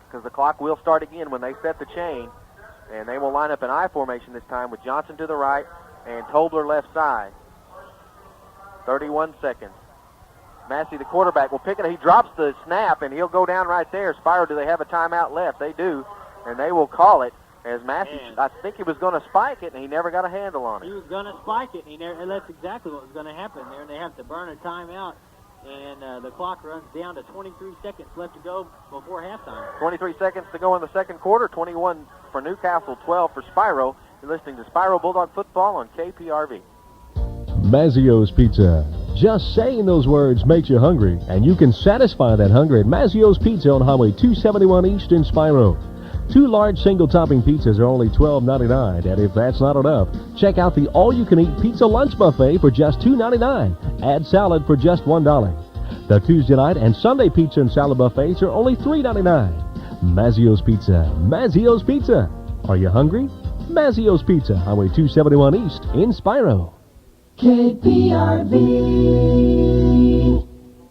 because the clock will start again when they set the chain. And they will line up in I formation this time with Johnson to the right and Tobler left side. 31 seconds. Massey, the quarterback, will pick it. He drops the snap, and he'll go down right there. Spiro, do they have a timeout left? They do, and they will call it as Massey, I think he was going to spike it, and he never got a handle on it. He was going to spike it, and that's exactly what was going to happen there. They have to burn a timeout, and the clock runs down to 23 seconds left to go before halftime. 23 seconds to go in the second quarter. 21 for Newcastle, 12 for Spiro. You're listening to Spiro Bulldog Football on KPRV. Mazzio's Pizza. Just saying those words makes you hungry, and you can satisfy that hunger at Mazzio's Pizza on Highway 271 East in Spiro. 2 large single-topping pizzas are only $12.99, and if that's not enough, check out the all-you-can-eat pizza lunch buffet for just $2.99. Add salad for just $1. The Tuesday night and Sunday pizza and salad buffets are only $3.99. Mazzio's Pizza. Mazzio's Pizza. Are you hungry? Mazzio's Pizza, Highway 271 East in Spiro. KPRV.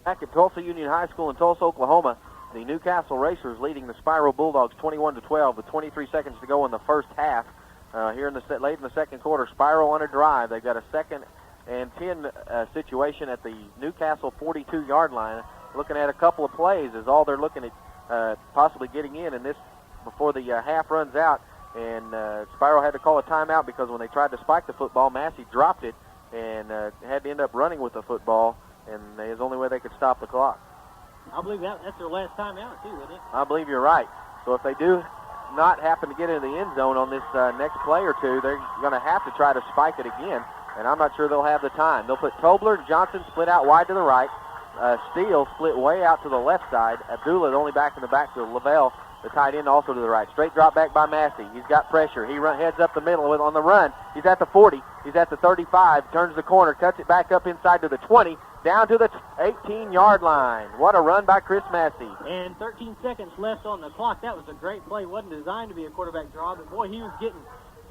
Back at Tulsa Union High School in Tulsa, Oklahoma, the Newcastle Racers leading the Spiro Bulldogs 21-12 with 23 seconds to go in the first half. Here in the late in the second quarter, Spiro on a drive. They've got a 2nd and 10 situation at the Newcastle 42-yard line. Looking at a couple of plays is all they're looking at possibly getting in this before the half runs out. And Spiro had to call a timeout because when they tried to spike the football, Massey dropped it and had to end up running with the football, and it was the only way they could stop the clock. I believe that's their last time out, too, isn't it? I believe you're right. So if they do not happen to get into the end zone on this next play or two, they're going to have to try to spike it again, and I'm not sure they'll have the time. They'll put Tobler and Johnson split out wide to the right. Steele split way out to the left side. Abdullah only back in the backfield. Lavelle, the tight end, also to the right. Straight drop back by Massey. He's got pressure. He heads up the middle on the run. He's at the 40. He's at the 35. Turns the corner. Cuts it back up inside to the 20. Down to the 18-yard line. What a run by Chris Massey. And 13 seconds left on the clock. That was a great play. Wasn't designed to be a quarterback draw, but boy, he was getting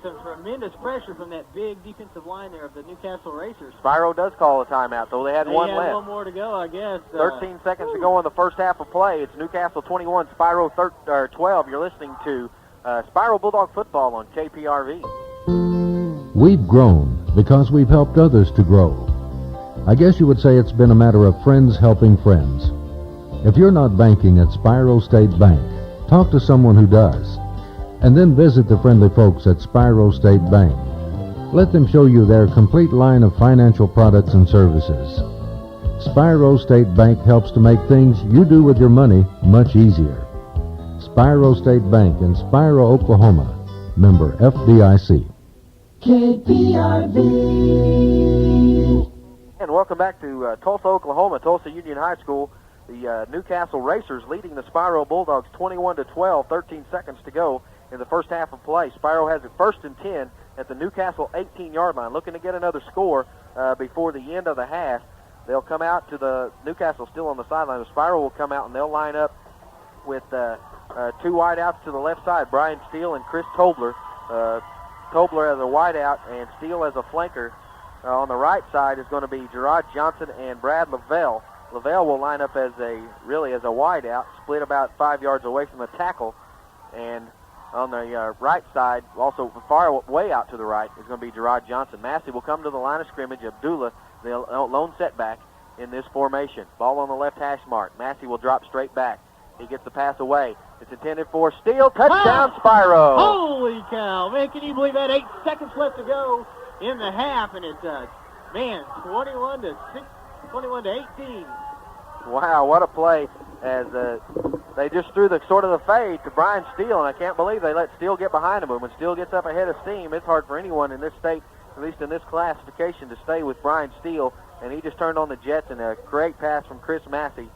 some tremendous pressure from that big defensive line there of the Newcastle Racers. Spiro does call a timeout, so they had one left. One more to go, I guess. 13 seconds to go in the first half of play. It's Newcastle 21, Spiro 12. You're listening to Spiro Bulldog Football on KPRV. We've grown because we've helped others to grow. I guess you would say it's been a matter of friends helping friends. If you're not banking at Spiro State Bank, talk to someone who does. And then visit the friendly folks at Spiro State Bank. Let them show you their complete line of financial products and services. Spiro State Bank helps to make things you do with your money much easier. Spiro State Bank in Spiro, Oklahoma. Member FDIC. KPRV. And welcome back to Tulsa, Oklahoma, Tulsa Union High School. The Newcastle Racers leading the Spiro Bulldogs 21-12, 13 seconds to go in the first half of play. Spiro has it 1st and 10 at the Newcastle 18-yard line, looking to get another score before the end of the half. They'll come out to the Newcastle still on the sideline. The Spiro will come out and they'll line up with 2 wideouts to the left side, Brian Steele and Chris Tobler. Tobler as a wideout and Steele as a flanker. On the right side is going to be Gerard Johnson and Brad Lavelle. Lavelle will line up as a wideout, split about 5 yards away from the tackle. And on the right side, also far way out to the right, is going to be Gerard Johnson. Massey will come to the line of scrimmage. Abdullah, the lone setback in this formation. Ball on the left hash mark. Massey will drop straight back. He gets the pass away. It's intended for Steele. Touchdown, Spiro. Holy cow. Man, can you believe that? 8 seconds left to go in the half, and it's, 21 to 18. Wow, what a play as they just threw the fade to Brian Steele, and I can't believe they let Steele get behind him. But when Steele gets up ahead of steam, it's hard for anyone in this state, at least in this classification, to stay with Brian Steele, and he just turned on the Jets, and a great pass from Chris Massey,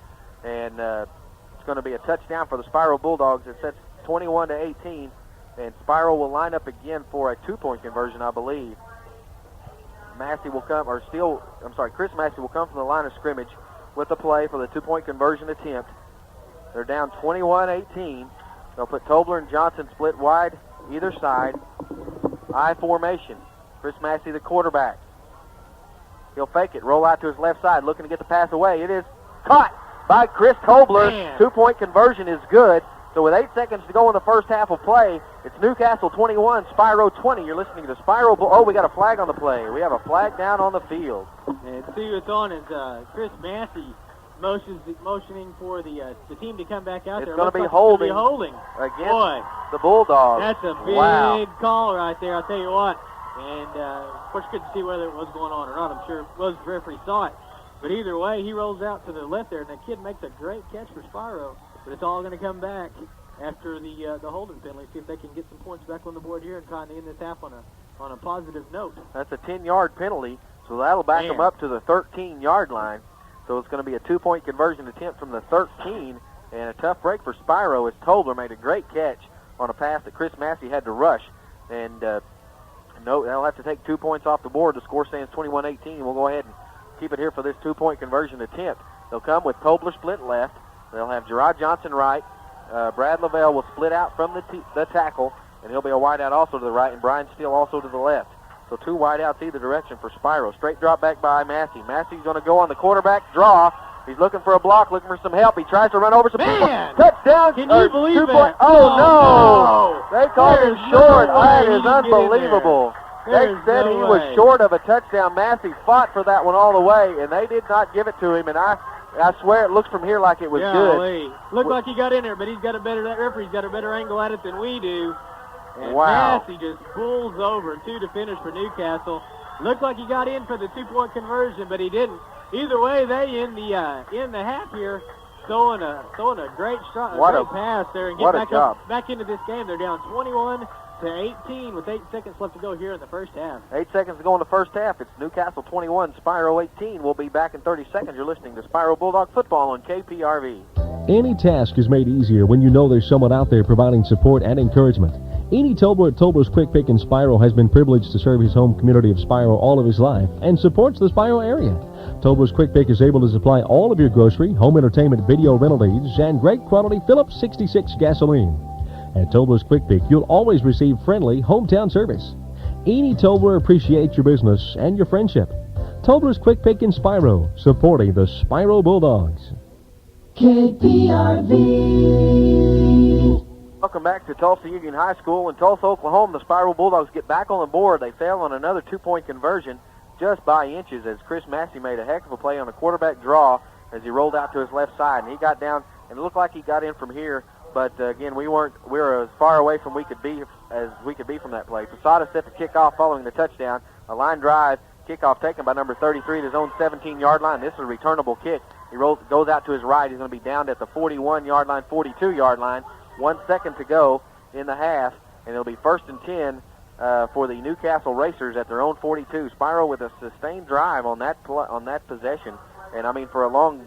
and it's going to be a touchdown for the Spiro Bulldogs. It sets 21 to 18, and Spiro will line up again for a 2-point conversion, I believe. Chris Massey will come from the line of scrimmage with the play for the 2-point conversion attempt. They're down 21-18. They'll put Tobler and Johnson split wide either side. I formation. Chris Massey, the quarterback. He'll fake it, roll out to his left side, looking to get the pass away. It is caught by Chris Tobler. 2-point conversion is good, So with 8 seconds to go in the first half of play, it's Newcastle 21, Spiro 20. You're listening to Spiro. Oh, we got a flag on the play. We have a flag down on the field. And see what's on is Chris Massey motioning for the team to come back out there. It's going to be holding against the Bulldogs. That's a big call right there, I'll tell you what. And, of course, couldn't see whether it was going on or not. I'm sure it was, the referee saw it. But either way, he rolls out to the left there, and the kid makes a great catch for Spiro. But it's all going to come back after the holding penalty. See if they can get some points back on the board here and try to end this half on a positive note. That's a 10-yard penalty, so that'll back them up to the 13-yard line. So it's going to be a 2-point conversion attempt from the 13, and a tough break for Spiro as Tobler made a great catch on a pass that Chris Massey had to rush. And no, they'll have to take 2 points off the board. The score stands 21-18. We'll go ahead and keep it here for this 2-point conversion attempt. They'll come with Tobler split left. They'll have Gerard Johnson right. Brad Lavelle will split out from the tackle, and he'll be a wideout also to the right, and Brian Steele also to the left. So 2 wideouts either direction for Spiro. Straight drop back by Massey. Massey's going to go on the quarterback draw. He's looking for a block, looking for some help. He tries to run over some people. Touchdown. Can you believe that? Oh, no. They called him short. That is unbelievable. They said he was short of a touchdown. Massey fought for that one all the way, and they did not give it to him, and I swear it looks from here like it was good. Looked like he got in there, but that referee's got a better angle at it than we do. And wow. Massey just pulls over 2 defenders for Newcastle. Looked like he got in for the 2-point conversion, but he didn't. Either way, they in the half here throwing a great pass there and get back into this game. They're down 21-18 with 8 seconds left to go here in the first half. 8 seconds to go in the first half. It's Newcastle 21, Spiro 18. We'll be back in 30 seconds. You're listening to Spiro Bulldog Football on KPRV. Any task is made easier when you know there's someone out there providing support and encouragement. Eni Tobler at Tobler's Quick Pick in Spiro has been privileged to serve his home community of Spiro all of his life and supports the Spiro area. Tobler's Quick Pick is able to supply all of your grocery, home entertainment, video rental needs, and great quality Phillips 66 gasoline. At Tobler's Quick Pick, you'll always receive friendly hometown service. Eni Tobler appreciates your business and your friendship. Tobler's Quick Pick in Spiro, supporting the Spiro Bulldogs. KPRV. Welcome back to Tulsa Union High School. In Tulsa, Oklahoma, the Spiro Bulldogs get back on the board. They fail on another 2-point conversion just by inches as Chris Massey made a heck of a play on a quarterback draw as he rolled out to his left side. And he got down, and it looked like he got in from here. But, again, we were as far away from we could be from that play. Posada set the kickoff following the touchdown. A line drive, kickoff taken by number 33 at his own 17-yard line. This is a returnable kick. He goes out to his right. He's going to be down at the 41-yard line, 42-yard line. 1 second to go in the half, and it'll be 1st and 10 for the Newcastle Racers at their own 42. Spiro with a sustained drive on that possession. And, I mean, for a long,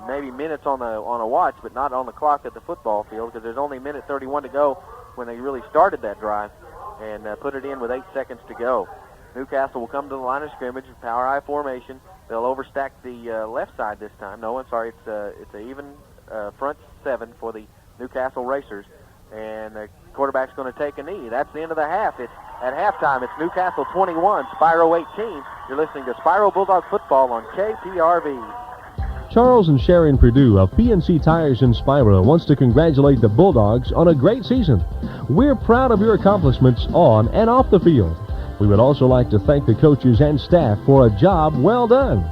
maybe minutes on a watch, but not on the clock at the football field because there's only a minute 31 to go when they really started that drive and put it in with 8 seconds to go. Newcastle will come to the line of scrimmage, power I formation. They'll overstack the left side this time. No, I'm sorry, it's an even front 7 for the Newcastle Racers. And the quarterback's going to take a knee. That's the end of the half. It's at halftime. It's Newcastle 21, Spiro 18. You're listening to Spiro Bulldog Football on KPRV. Charles and Sharon Perdue of PNC Tires in Spiro wants to congratulate the Bulldogs on a great season. We're proud of your accomplishments on and off the field. We would also like to thank the coaches and staff for a job well done.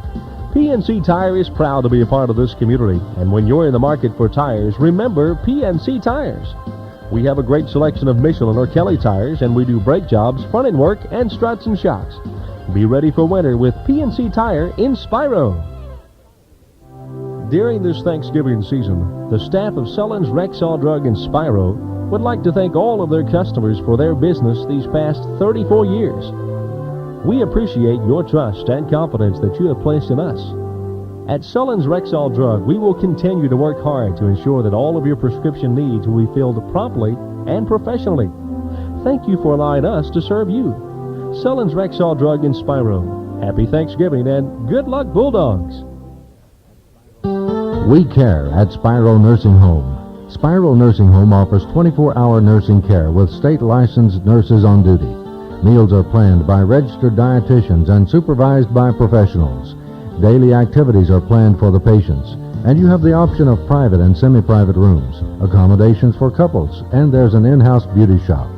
PNC Tire is proud to be a part of this community, and when you're in the market for tires, remember PNC Tires. We have a great selection of Michelin or Kelly tires, and we do brake jobs, front-end work, and struts and shocks. Be ready for winter with PNC Tire in Spiro. During this Thanksgiving season, the staff of Sullins Rexall Drug in Spiro would like to thank all of their customers for their business these past 34 years. We appreciate your trust and confidence that you have placed in us. At Sullins Rexall Drug, we will continue to work hard to ensure that all of your prescription needs will be filled promptly and professionally. Thank you for allowing us to serve you. Sullins Rexall Drug in Spiro. Happy Thanksgiving and good luck, Bulldogs. We care at Spiro Nursing Home. Spiro Nursing Home offers 24-hour nursing care with state-licensed nurses on duty. Meals are planned by registered dietitians and supervised by professionals. Daily activities are planned for the patients, And you have the option of private and semi-private rooms, accommodations for couples, and there's an in-house beauty shop.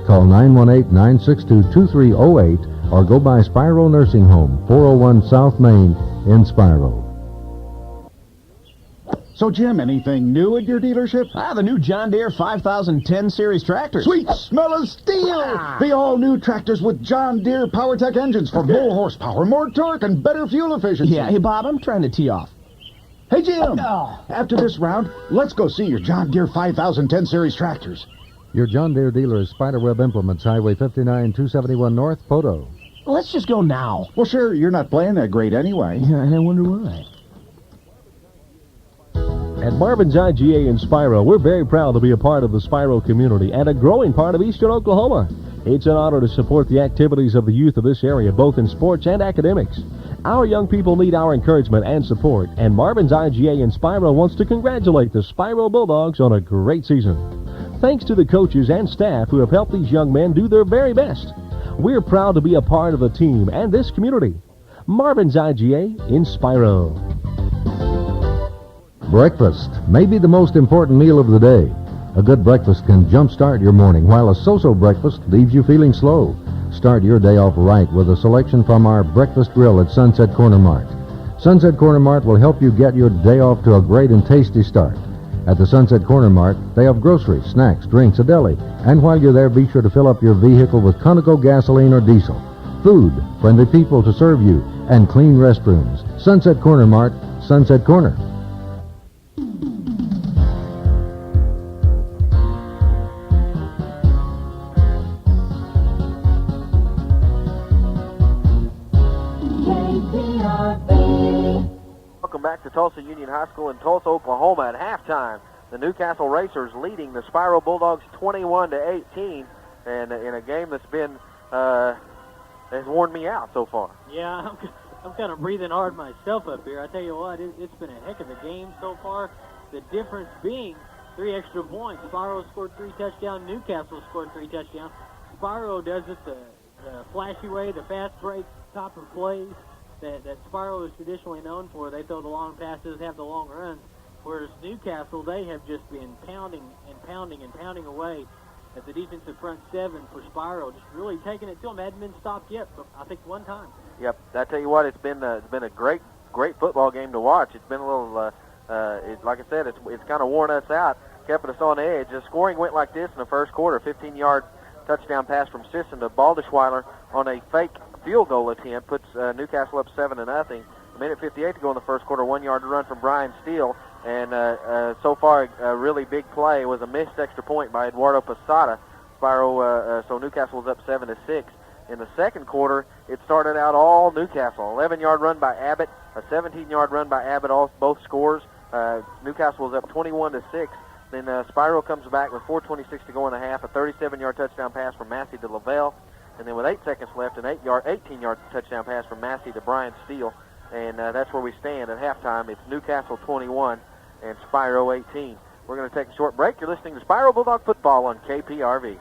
Call 918-962-2308 or go by Spiro Nursing Home, 401 South Main in Spiro. So, Jim, anything new at your dealership? The new John Deere 5010 series tractors. Sweet smell of steel! The all-new tractors with John Deere PowerTech engines for more horsepower, more torque, and better fuel efficiency. Yeah, hey, Bob, I'm trying to tee off. Hey, Jim! After this round, let's go see your John Deere 5010 series tractors. Your John Deere dealer is Spiderweb Implements, Highway 59, 271 North, Poto. Well, let's just go now. Well, sure, you're not playing that great anyway. Yeah, and I wonder why. At Marvin's IGA in Spiro, we're very proud to be a part of the Spiro community and a growing part of eastern Oklahoma. It's an honor to support the activities of the youth of this area, both in sports and academics. Our young people need our encouragement and support, and Marvin's IGA in Spiro wants to congratulate the Spiro Bulldogs on a great season. Thanks to the coaches and staff who have helped these young men do their very best. We're proud to be a part of the team and this community. Marvin's IGA in Spiro. Breakfast may be the most important meal of the day. A good breakfast can jumpstart your morning, while a so-so breakfast leaves you feeling slow. Start your day off right with a selection from our breakfast grill at Sunset Corner Mart. Sunset Corner Mart will help you get your day off to a great and tasty start. At the Sunset Corner Mart, they have groceries, snacks, drinks, a deli, and while you're there, be sure to fill up your vehicle with Conoco gasoline or diesel. Food, friendly people to serve you, and clean restrooms. Sunset Corner Mart, Sunset Corner. Welcome back to Tulsa Union High School in Tulsa, Oklahoma. At halftime, the Newcastle Racers leading the Spiro Bulldogs 21-18, and in a game that's been has worn me out so far. Yeah, I'm kind of breathing hard myself up here. I tell you what, it's been a heck of a game so far. The difference being 3 extra points. Spiro scored 3 touchdowns. Newcastle scored 3 touchdowns. Spiro does it the flashy way, the fast break, top of plays that Spiro is traditionally known for. They throw the long passes, have the long runs, whereas Newcastle, they have just been pounding away at the defensive front 7 for Spiro, just really taking it to them. Hadn't been stopped yet, but I think one time. Yep, I tell you what, it's been a great football game to watch. It's been a little, like I said, it's kind of worn us out, kept us on edge. The scoring went like this in the first quarter: 15-yard touchdown pass from Sisson to Baldischweiler on a fake field goal attempt, puts Newcastle up 7-0. A minute 58 to go in the first quarter. 1-yard run from Brian Steele, and so far a really big play was a missed extra point by Eduardo Posada. Spiro, so Newcastle was up 7-6. In the second quarter, it started out all Newcastle. 11-yard run by Abbott, a 17-yard run by Abbott, both scores. Newcastle was up 21-6. Then Spiro comes back with 4:26 to go in the half, a 37-yard touchdown pass from Massey to Lavelle. And then with 8 seconds left, an 18-yard touchdown pass from Massey to Brian Steele. And that's where we stand at halftime. It's Newcastle 21 and Spiro 18. We're going to take a short break. You're listening to Spiro Bulldog Football on KPRV.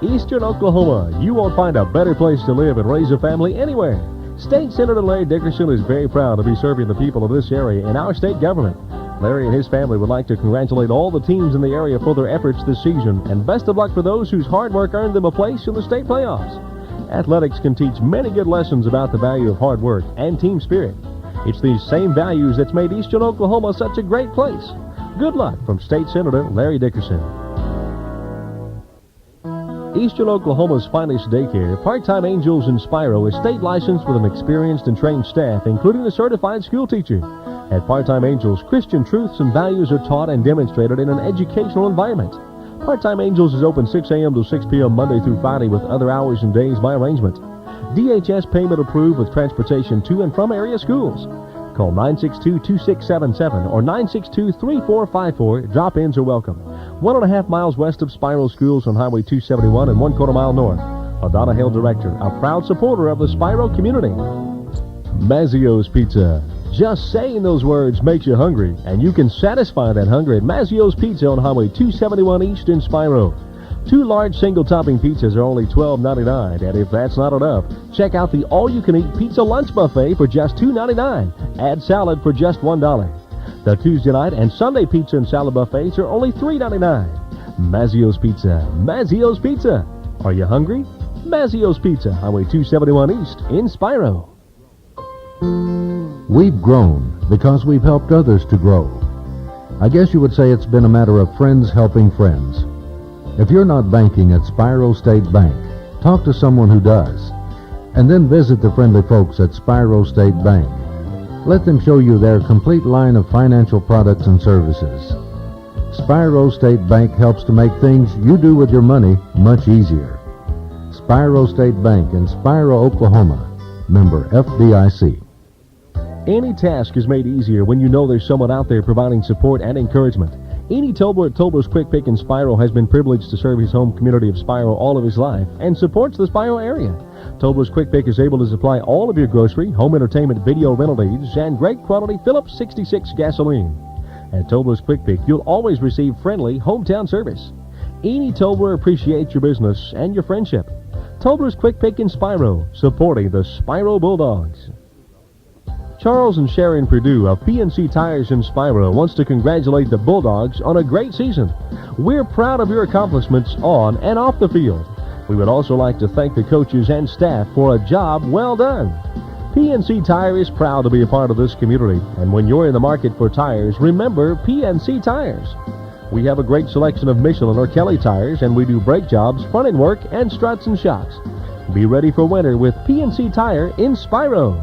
Eastern Oklahoma, you won't find a better place to live and raise a family anywhere. State Senator Larry Dickerson is very proud to be serving the people of this area in our state government. Larry and his family would like to congratulate all the teams in the area for their efforts this season, and best of luck for those whose hard work earned them a place in the state playoffs. Athletics can teach many good lessons about the value of hard work and team spirit. It's these same values that's made Eastern Oklahoma such a great place. Good luck from State Senator Larry Dickerson. Eastern Oklahoma's finest daycare, Part-Time Angels in Spiro, is state licensed with an experienced and trained staff, including a certified school teacher. At Part-Time Angels, Christian truths and values are taught and demonstrated in an educational environment. Part-Time Angels is open 6 a.m. to 6 p.m. Monday through Friday with other hours and days by arrangement. DHS payment approved with transportation to and from area schools. Call 962-2677 or 962-3454. Drop-ins are welcome. 1.5 miles west of Spiro Schools on Highway 271 and 1/4 mile north. Adana Hill Director, a proud supporter of the Spiro community. Mazzio's Pizza. Just saying those words makes you hungry, and you can satisfy that hunger at Mazzio's Pizza on Highway 271 East in Spiro. 2 large single-topping pizzas are only $12.99, and if that's not enough, check out the all-you-can-eat pizza lunch buffet for just $2.99. Add salad for just $1. The Tuesday night and Sunday pizza and salad buffets are only $3.99. Mazzio's Pizza. Mazzio's Pizza. Are you hungry? Mazzio's Pizza, Highway 271 East in Spiro. We've grown because we've helped others to grow. I guess you would say it's been a matter of friends helping friends. If you're not banking at Spiro State Bank, talk to someone who does. And then visit the friendly folks at Spiro State Bank. Let them show you their complete line of financial products and services. Spiro State Bank helps to make things you do with your money much easier. Spiro State Bank in Spiro, Oklahoma. Member FDIC. Any task is made easier when you know there's someone out there providing support and encouragement. Any Tobler at Tobler's Quick Pick in Spiro has been privileged to serve his home community of Spiro all of his life and supports the Spiro area. Tobler's Quick Pick is able to supply all of your grocery, home entertainment, video rental needs, and great quality Phillips 66 gasoline. At Tobler's Quick Pick, you'll always receive friendly hometown service. Any Tobler appreciates your business and your friendship. Tobler's Quick Pick in Spiro, supporting the Spiro Bulldogs. Charles and Sharon Perdue of PNC Tires in Spiro wants to congratulate the Bulldogs on a great season. We're proud of your accomplishments on and off the field. We would also like to thank the coaches and staff for a job well done. PNC Tire is proud to be a part of this community, and when you're in the market for tires, remember PNC Tires. We have a great selection of Michelin or Kelly tires, and we do brake jobs, front-end work, and struts and shocks. Be ready for winter with PNC Tire in Spiro.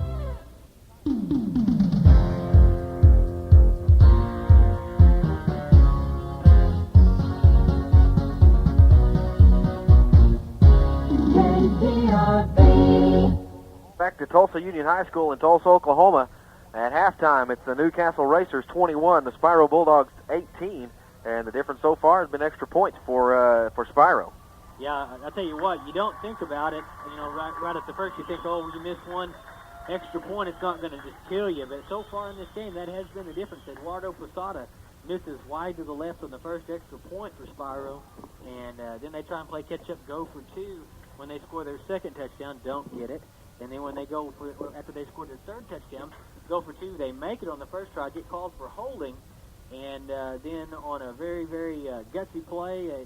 Back to Tulsa Union High School in Tulsa, Oklahoma. At halftime, it's the Newcastle Racers 21, the Spiro Bulldogs 18, and the difference so far has been extra points for Spiro. Yeah, I tell you what, you don't think about it. You know, right at the first, you think, oh, you missed one extra point, it's not going to just kill you. But so far in this game, that has been the difference. Eduardo Posada misses wide to the left on the first extra point for Spiro, and then they try and play catch-up, go for two. When they score their second touchdown, don't get it. And then when they go for, after they scored their third touchdown, go for two, they make it on the first try, get called for holding, and then on a very, very gutsy play, a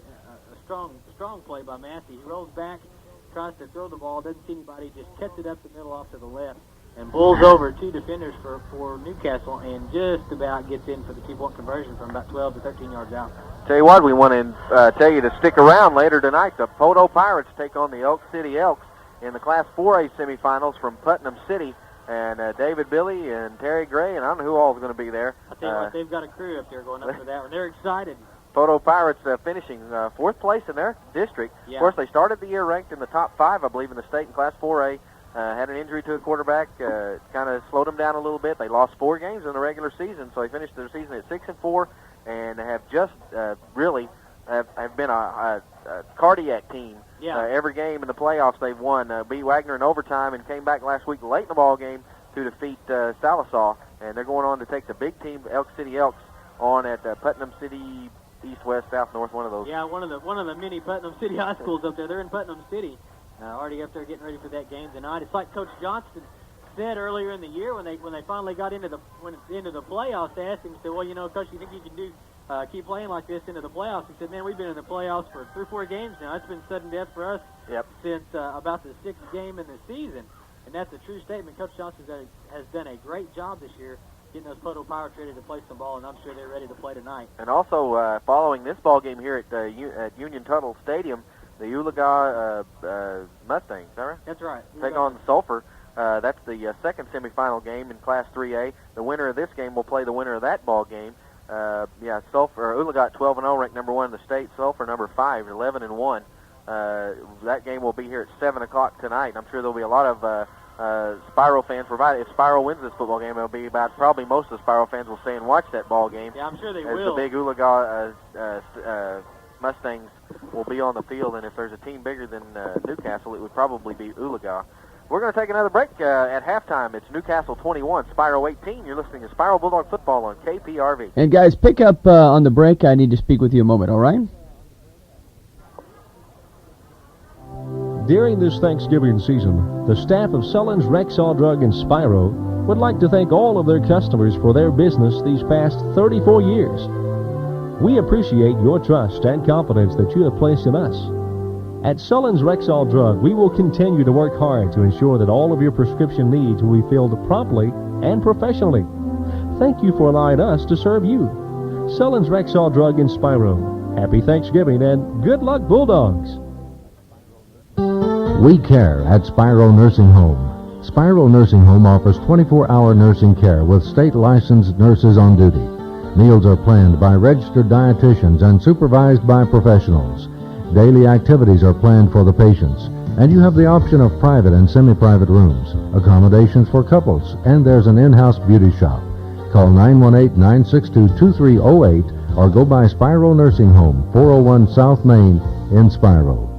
strong play by Massey. He rolls back, tries to throw the ball, doesn't see anybody, just cuts it up the middle off to the left, and bulls over two defenders for Newcastle, and just about gets in for the two-point conversion from about 12 to 13 yards out. Tell you what, we want to tell you to stick around later tonight. The Poto Pirates take on the Elk City Elks in the Class 4A semifinals from Putnam City, and David Billy and Terry Gray, and I don't know who all is going to be there. I tell you what, they've got a crew up there going up for that one. They're excited. Poto Pirates finishing fourth place in their district. Yeah. Of course, they started the year ranked in the top 5, I believe, in the state in Class 4A. Had an injury to a quarterback, kind of slowed them down a little bit. They lost 4 games in the regular season, so they finished their season at 6-4, and have just really have been a cardiac team. Yeah. Every game in the playoffs they've won. Beat Wagner in overtime and came back last week late in the ball game to defeat Sallisaw, and they're going on to take the big team, Elk City Elks, on at Putnam City, east, west, south, north, one of those. Yeah, one of the many Putnam City high schools up there. They're in Putnam City, already up there getting ready for that game tonight. It's like Coach Johnston said earlier in the year when they finally got into the playoffs. They asked him, said, "Well, you know, Coach, you think you can do keep playing like this into the playoffs?" He said, "Man, we've been in the playoffs for 3 or 4 games now. It's been sudden death for us since about the 6th game in the season." And that's a true statement. Coach Johnston has done a great job this year getting those Poto Pirates ready to play some ball, and I'm sure they're ready to play tonight. And also, following this ball game here at Union Tuttle Stadium, the Oologah Mustangs, is that right? That's right. Take on Sulphur. That's the second semifinal game in Class 3A. The winner of this game will play the winner of that ball game. Sulphur, Oologah 12-0, ranked number 1 in the state. Sulphur number 5, 11-1. That game will be here at 7 o'clock tonight. I'm sure there'll be a lot of Spiro fans, provided if Spiro wins this football game, it'll be about probably most of the Spiro fans will stay and watch that ball game. Yeah, I'm sure they as will. The big Oologah Mustangs will be on the field, and if there's a team bigger than Newcastle, it would probably be Oologah. We're going to take another break at halftime. It's Newcastle 21, Spiro 18. You're listening to Spiro Bulldog Football on KPRV. And guys, pick up on the break. I need to speak with you a moment, all right? During this Thanksgiving season, the staff of Sullen's Rexall Drug in Spiro would like to thank all of their customers for their business these past 34 years. We appreciate your trust and confidence that you have placed in us. At Sullins Rexall Drug, we will continue to work hard to ensure that all of your prescription needs will be filled promptly and professionally. Thank you for allowing us to serve you. Sullins Rexall Drug in Spiro. Happy Thanksgiving and good luck, Bulldogs. We care at Spiro Nursing Home. Spiro Nursing Home offers 24-hour nursing care with state-licensed nurses on duty. Meals are planned by registered dietitians and supervised by professionals. Daily activities are planned for the patients, and you have the option of private and semi-private rooms, accommodations for couples, and there's an in-house beauty shop. Call 918-962-2308 or go by Spiro Nursing Home, 401 South Main in Spiro.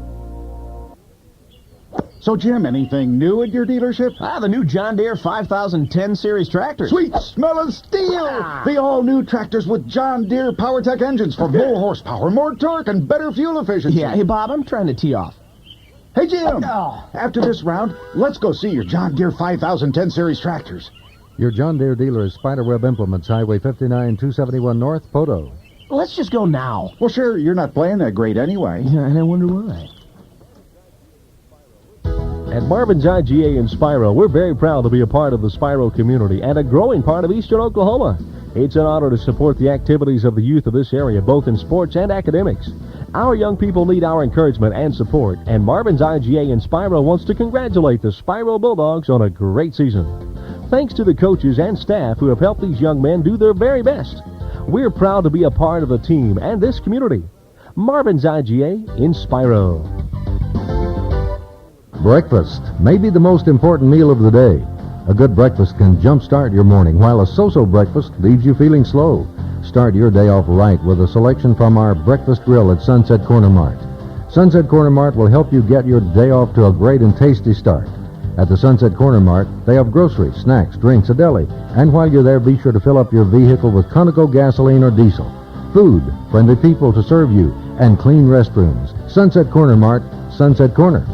So, Jim, anything new at your dealership? The new John Deere 5010 series tractor. Sweet smell of steel! The all-new tractors with John Deere PowerTech engines for more horsepower, more torque, and better fuel efficiency. Yeah, hey, Bob, I'm trying to tee off. Hey, Jim! After this round, let's go see your John Deere 5010 series tractors. Your John Deere dealer is Spiderweb Implements, Highway 59, 271 North, Poto. Let's just go now. Well, sure, you're not playing that great anyway. Yeah, and I wonder why. At Marvin's IGA in Spiro, we're very proud to be a part of the Spiro community and a growing part of eastern Oklahoma. It's an honor to support the activities of the youth of this area, both in sports and academics. Our young people need our encouragement and support, and Marvin's IGA in Spiro wants to congratulate the Spiro Bulldogs on a great season. Thanks to the coaches and staff who have helped these young men do their very best. We're proud to be a part of the team and this community. Marvin's IGA in Spiro. Breakfast may be the most important meal of the day. A good breakfast can jumpstart your morning, while a so-so breakfast leaves you feeling slow. Start your day off right with a selection from our breakfast grill at Sunset Corner Mart. Sunset Corner Mart will help you get your day off to a great and tasty start. At the Sunset Corner Mart, they have groceries, snacks, drinks, a deli, and while you're there, be sure to fill up your vehicle with Conoco gasoline or diesel. Food, friendly people to serve you, and clean restrooms. Sunset Corner Mart, Sunset Corner.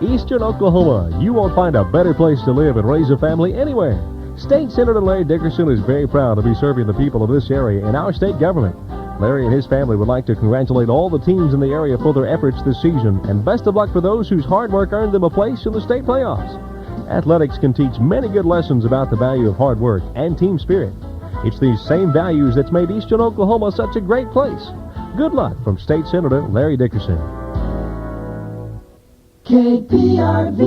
Eastern Oklahoma, you won't find a better place to live and raise a family anywhere. State Senator Larry Dickerson is very proud to be serving the people of this area in our state government. Larry and his family would like to congratulate all the teams in the area for their efforts this season, and best of luck for those whose hard work earned them a place in the state playoffs. Athletics can teach many good lessons about the value of hard work and team spirit. It's these same values that's made Eastern Oklahoma such a great place. Good luck from State Senator Larry Dickerson. KPRV.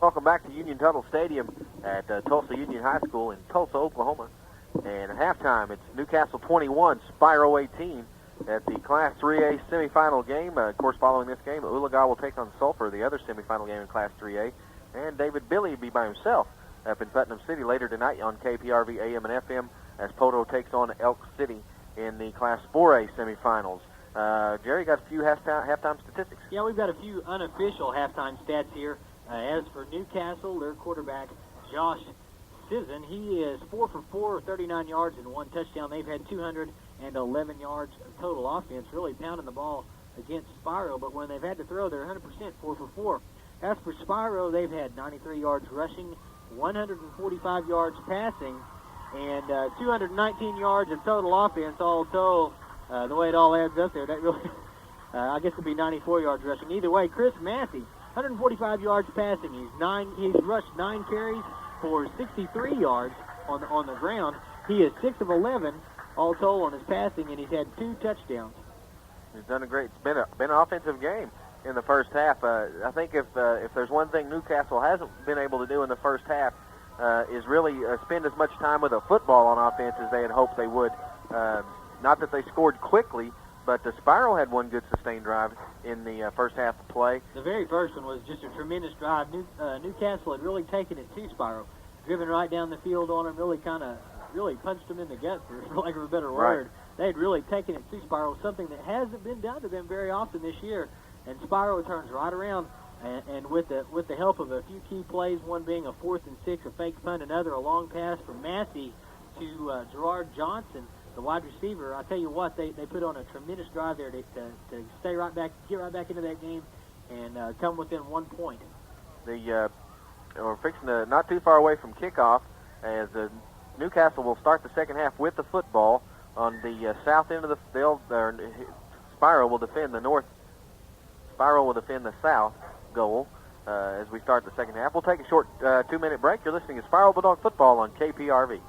Welcome back to Union Tuttle Stadium at Tulsa Union High School in Tulsa, Oklahoma. And at halftime, it's Newcastle 21, Spiro 18 at the Class 3A semifinal game. Of course, following this game, Oologah will take on Sulphur, the other semifinal game in Class 3A. And David Billy will be by himself up in Putnam City later tonight on KPRV AM and FM as Poto takes on Elk City in the Class 4A semifinals. Jerry, got a few halftime statistics. Yeah, we've got a few unofficial halftime stats here. As for Newcastle, their quarterback, Josh Sisson, he is 4 for 4, 39 yards and 1 touchdown. They've had 211 yards of total offense, really pounding the ball against Spiro. But when they've had to throw, they're 100% 4 for 4. As for Spiro, they've had 93 yards rushing, 145 yards passing, and 219 yards of total offense all told. The way it all adds up there, that really, I guess it'll be 94 yards rushing. Either way, Chris Massey, 145 yards passing. He's rushed 9 carries for 63 yards on the ground. He is 6 of 11 all told on his passing, and he's had 2 touchdowns. He's done a great. It's been an offensive game in the first half. I think if there's one thing Newcastle hasn't been able to do in the first half is really spend as much time with a football on offense as they had hoped they would. Not that they scored quickly, but Spiro had one good sustained drive in the first half of play. The very first one was just a tremendous drive. Newcastle had really taken it to Spiro, driven right down the field on him, really punched him in the gut, for lack of a better word. Right. They had really taken it to Spiro, something that hasn't been done to them very often this year. And Spiro turns right around, and with the help of a few key plays, one being a 4th and 6, a fake punt, another a long pass from Massey to Gerard Johnson, the wide receiver. I tell you what, they put on a tremendous drive there to stay right back, get right back into that game, and come within 1 point. The or fixing to not too far away from kickoff, as Newcastle will start the second half with the football on the south end of the field. Spiro will defend the north. Spiro will defend the south goal as we start the second half. We'll take a short 2-minute break. You're listening to Spiro Bulldog Football on KPRV.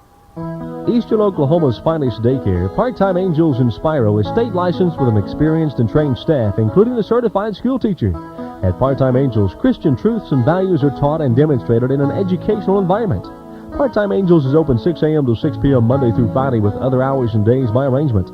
Eastern Oklahoma's finest daycare, Part-Time Angels in Spiro, is state licensed with an experienced and trained staff, including a certified school teacher. At Part-Time Angels, Christian truths and values are taught and demonstrated in an educational environment. Part-Time Angels is open 6 a.m. to 6 p.m. Monday through Friday with other hours and days by arrangement.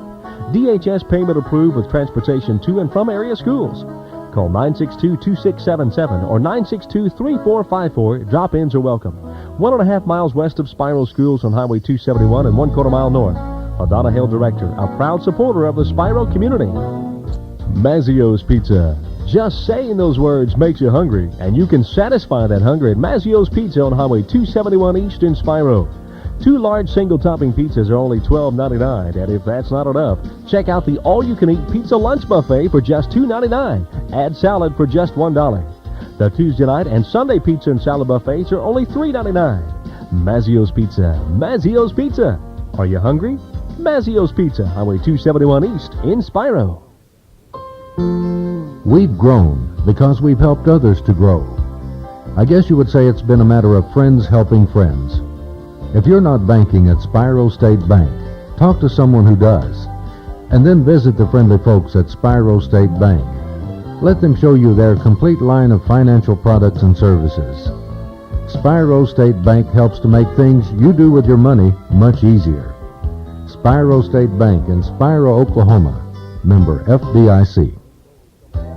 DHS payment approved with transportation to and from area schools. Call 962-2677 or 962-3454. Drop-ins are welcome. 1.5 miles west of Spiro Schools on Highway 271 and 1/4 mile north. Adana Hill Director, a proud supporter of the Spiro community. Mazzio's Pizza. Just saying those words makes you hungry, and you can satisfy that hunger at Mazzio's Pizza on Highway 271 East in Spiro. 2 large single-topping pizzas are only $12.99, and if that's not enough, check out the all-you-can-eat pizza lunch buffet for just $2.99. Add salad for just $1. The Tuesday night and Sunday pizza and salad buffets are only $3.99. Mazzio's Pizza. Mazzio's Pizza. Are you hungry? Mazzio's Pizza, Highway 271 East in Spiro. We've grown because we've helped others to grow. I guess you would say it's been a matter of friends helping friends. If you're not banking at Spiro State Bank, talk to someone who does. And then visit the friendly folks at Spiro State Bank. Let them show you their complete line of financial products and services. Spiro State Bank helps to make things you do with your money much easier. Spiro State Bank in Spiro, Oklahoma. Member FDIC.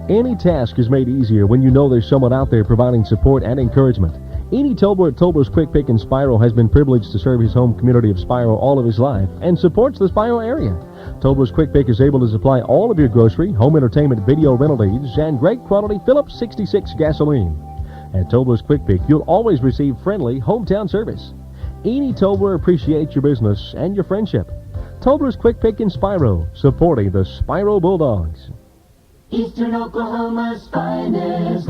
Any task is made easier when you know there's someone out there providing support and encouragement. Eni Tobler at Tobler's Quick Pick in Spiro has been privileged to serve his home community of Spiro all of his life and supports the Spiro area. Tobler's Quick Pick is able to supply all of your grocery, home entertainment, video rental needs, and great quality Phillips 66 gasoline. At Tobler's Quick Pick, you'll always receive friendly hometown service. Eni Tobler appreciates your business and your friendship. Tobler's Quick Pick in Spiro, supporting the Spiro Bulldogs. Eastern Oklahoma's finest.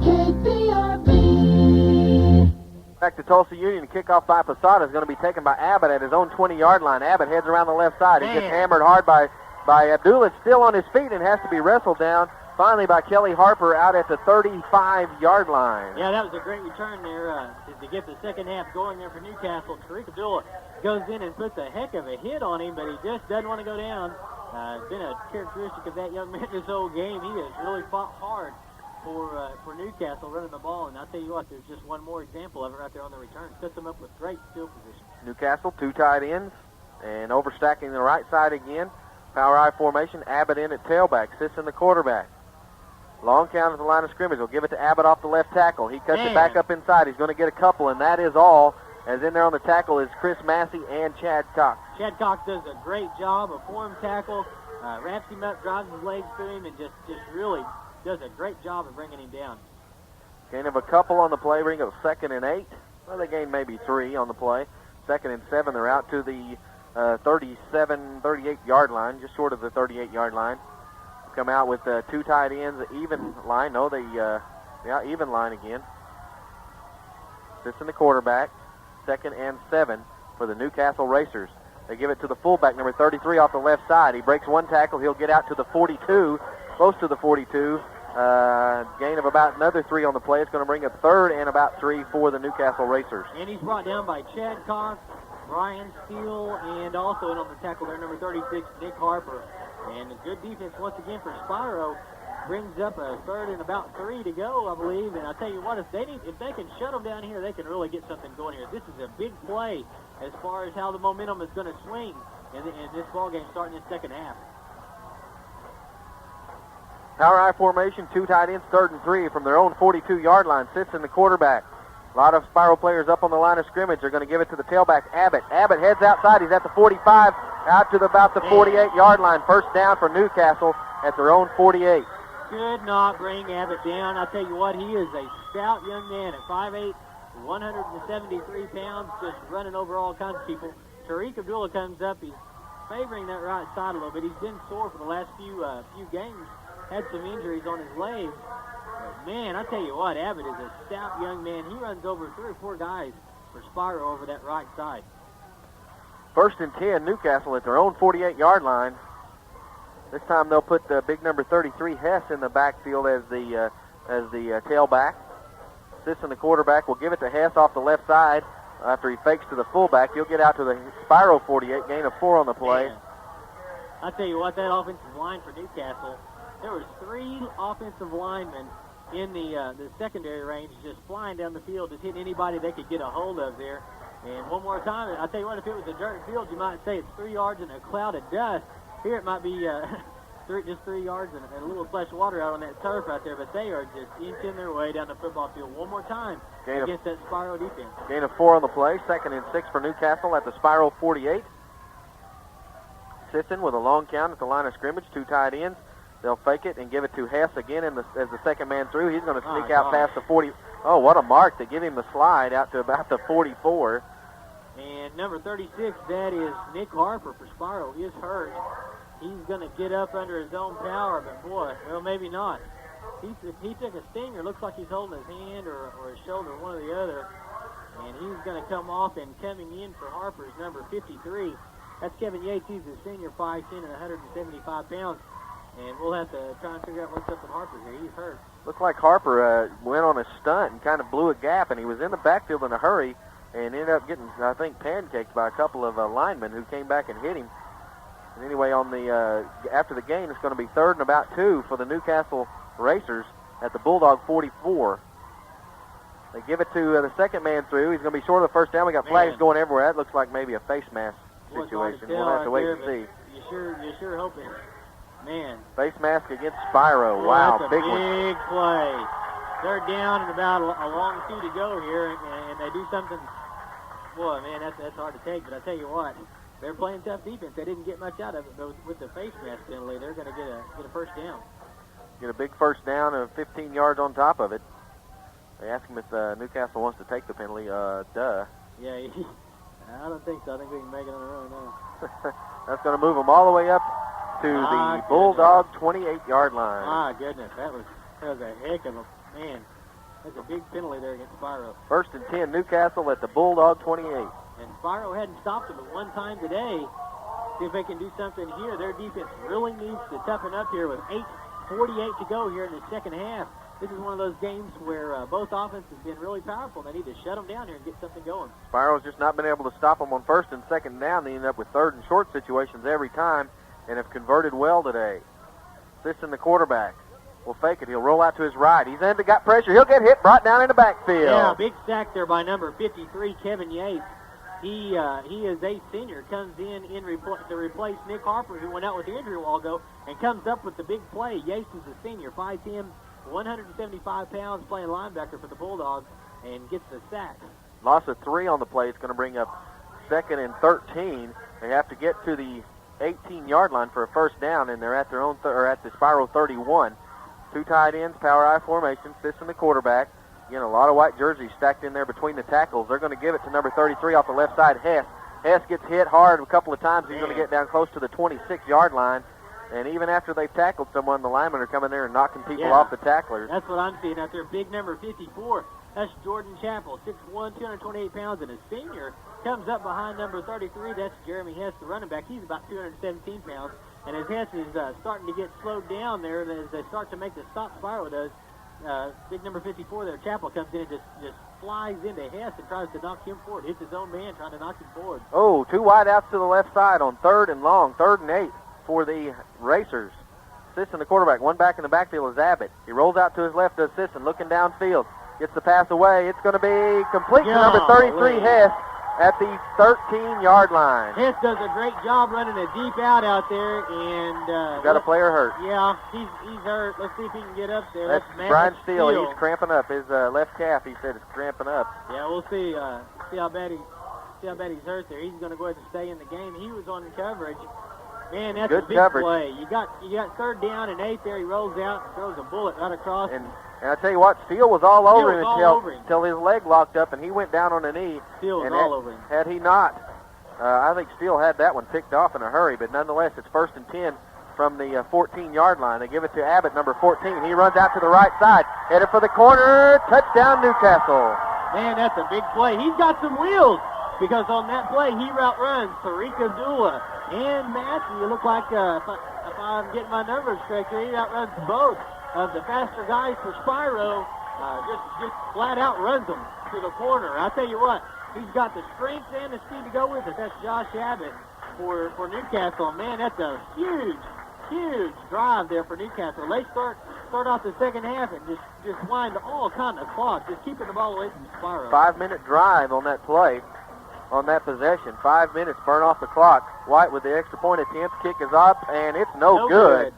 KPRV. Back to Tulsa Union. Kickoff by Posada is going to be taken by Abbott at his own 20-yard line. Abbott heads around the left side. He gets hammered hard by Abdullah. It's still on his feet and has to be wrestled down. Finally by Kelly Harper out at the 35-yard line. Yeah, that was a great return there to get the second half going there for Newcastle. Tariq Abdullah goes in and puts a heck of a hit on him, but he just doesn't want to go down. It's been a characteristic of that young man this whole game. He has really fought hard for Newcastle running the ball, and I'll tell you what, there's just one more example of it right there on the return. Sets them up with great field position. Newcastle, 2 tight ends, and overstacking the right side again. Power I formation, Abbott in at tailback, sits in the quarterback. Long count at the line of scrimmage. He'll give it to Abbott off the left tackle. He cuts it back up inside. He's going to get a couple, and that is all. As in there on the tackle is Chris Massey and Chad Cox. Chad Cox does a great job of form tackle, wraps him up, drives his legs through him, and just really does a great job of bringing him down. Gain of a couple on the play, bring up 2nd and 8. Well, they gained maybe 3 on the play. 2nd and 7, they're out to the 38-yard line, just short of the 38-yard line. Come out with 2 tight ends, even line. No, even line again. Sits in the quarterback. 2nd and 7 for the Newcastle Racers. They give it to the fullback, number 33, off the left side. He breaks one tackle. He'll get out to the 42, close to the 42. Gain of about another 3 on the play. It's going to bring up 3rd and about 3 for the Newcastle Racers. And he's brought down by Chad Cox, Brian Steele, and also in on the tackle there, number 36, Nick Harper. And a good defense once again for Spiro. Brings up a 3rd and about 3 to go, I believe. And I'll tell you what, if they can shut them down here, they can really get something going here. This is a big play as far as how the momentum is going to swing in this ball game starting in the second half. Power I formation, 2 tight ends, 3rd and 3 from their own 42-yard line. Sits in the quarterback. A lot of Spiro players up on the line of scrimmage. They're going to give it to the tailback, Abbott. Abbott heads outside. He's at the 45, out to about the 48-yard line. First down for Newcastle at their own 48. Could not bring Abbott down. I'll tell you what, he is a stout young man at 5'8", 173 pounds, just running over all kinds of people. Tariq Abdullah comes up. He's favoring that right side a little bit. He's been sore for the last few games. Had some injuries on his legs. man, I tell you what, Abbott is a stout young man. He runs over 3 or 4 guys for Spiro over that right side. 1st and 10, Newcastle at their own 48-yard line. This time they'll put the big number 33 Hess in the backfield as the tailback. Sisson, the quarterback, will give it to Hess off the left side after he fakes to the fullback. He'll get out to the Spiro 48, gain of 4 on the play. Man. I tell you what, that offensive line for Newcastle, there was 3 offensive linemen in the secondary range just flying down the field, just hitting anybody they could get a hold of there. And one more time, I tell you what, if it was a dirt field, you might say it's 3 yards in a cloud of dust. Here it might be just 3 yards and a little splash of water out on that turf right there, but they are just inching their way down the football field one more time against that Spiro defense. Gain of 4 on the play, 2nd and 6 for Newcastle at the Spiro 48. Sisson with a long count at the line of scrimmage, 2 tight ends. They'll fake it and give it to Hess again as the second man through. He's going to sneak out past the 40. Oh, what a mark to give him the slide out to about the 44. And number 36, that is Nick Harper for Spiro. He is hurt. He's going to get up under his own power, but boy, well, maybe not. He took a stinger. Looks like he's holding his hand or his shoulder, one or the other. And he's going to come off, and coming in for Harper's number 53. That's Kevin Yates. He's a senior, 5'10" and 175 pounds. And we'll have to try and figure out what's up with Harper here. He's hurt. Looks like Harper went on a stunt and kind of blew a gap, and he was in the backfield in a hurry and ended up getting, I think, pancaked by a couple of linemen who came back and hit him. And anyway, on the after the game, it's going to be 3rd and about 2 for the Newcastle Racers at the Bulldog 44. They give it to the second man through. He's going to be short of the first down. We got flags going everywhere. That looks like maybe a face mask situation. We'll have to wait and see. You sure hope it. Man. Face mask against Spiro. Wow, that's a big one. Big play. They're down and about a long 2 to go here, and they do something. Boy, man, that's hard to take. But I tell you what, they're playing tough defense. They didn't get much out of it, but with the face mask penalty, they're going to get a first down. Get a big first down and 15 yards on top of it. They ask him if Newcastle wants to take the penalty. Duh. Yeah, I don't think so. I think we can make it on our own now. That's going to move them all the way up to the Bulldog 28-yard line. My goodness, that was a heck of a man. That's a big penalty there against Spiro. 1st and 10, Newcastle at the Bulldog 28. And Spiro hadn't stopped them at one time today. See if they can do something here. Their defense really needs to toughen up here with 8:48 to go here in the second half. This is one of those games where both offenses have been really powerful. They need to shut them down here and get something going. Spiro's just not been able to stop them on 1st and 2nd down. They end up with 3rd and short situations every time and have converted well today. Sisson, the quarterback, will fake it. He'll roll out to his right. He's got pressure. He'll get hit, brought down in the backfield. Yeah, big sack there by number 53, Kevin Yates. He is a senior, comes in to replace Nick Harper, who went out with the injury a while ago, and comes up with the big play. Yates is a senior, 5'10", 175 pounds, playing linebacker for the Bulldogs, and gets the sack. Loss of 3 on the play. It's going to bring up 2nd and 13. They have to get to the 18-yard line for a first down, and they're at their own at the Spiro 31. 2 tight ends, power I formation. Sisson, the quarterback. Again, a lot of white jerseys stacked in there between the tackles. They're going to give it to number 33 off the left side, Hess. Hess gets hit hard a couple of times. He's going to get down close to the 26-yard line. And even after they've tackled someone, the linemen are coming there and knocking people off the tacklers. That's what I'm seeing out there. Big number 54. That's Jordan Chappell, 6'1", 228 pounds, and a senior. Comes up behind number 33. That's Jeremy Hess, the running back. He's about 217 pounds. And as Hess is starting to get slowed down there, as they start to make the stop, Spiro does, big number 54 there, Chappell, comes in and just flies into Hess and tries to knock him forward. Hits his own man trying to knock him forward. Oh, 2 wide outs to the left side on 3rd and long, 3rd and 8 for the Racers. Sisson, the quarterback. One back in the backfield is Abbott. He rolls out to his left to Sisson, looking downfield. Gets the pass away. It's going to be complete to number 33, Hess, at the 13-yard line. Hess does a great job running a deep out there, and got a player hurt. Yeah, he's hurt. Let's see if he can get up there. That's Brian Steele. He's cramping up. His left calf, he said, is cramping up. Yeah, we'll see. See how bad he's hurt there. He's going to go ahead and stay in the game. He was on coverage. Man, that's good a big coverage. Play. You got 3rd down and 8 there. He rolls out and throws a bullet right across. And I tell you what, Steele was all over him until his leg locked up and he went down on a knee. Steele was all over him. Had he not, I think Steele had that one picked off in a hurry. But nonetheless, it's 1st and 10 from the 14-yard line. They give it to Abbott, number 14. He runs out to the right side, headed for the corner. Touchdown, Newcastle. Man, that's a big play. He's got some wheels because on that play he route runs Tariq Abdullah and Matthew. It looked like, if I'm getting my numbers correct here, he outruns both of the faster guys for Spiro. Just flat out runs them to the corner. I tell you what, he's got the strength and the speed to go with it. That's Josh Abbott for Newcastle. Man, that's a huge drive there for Newcastle. They start off the second half and just wind all kind of clock, just keeping the ball away from Spiro. 5-minute drive on that play, on that possession. 5 minutes, burn off the clock. White with the extra point attempt. Kick is up, and it's no good.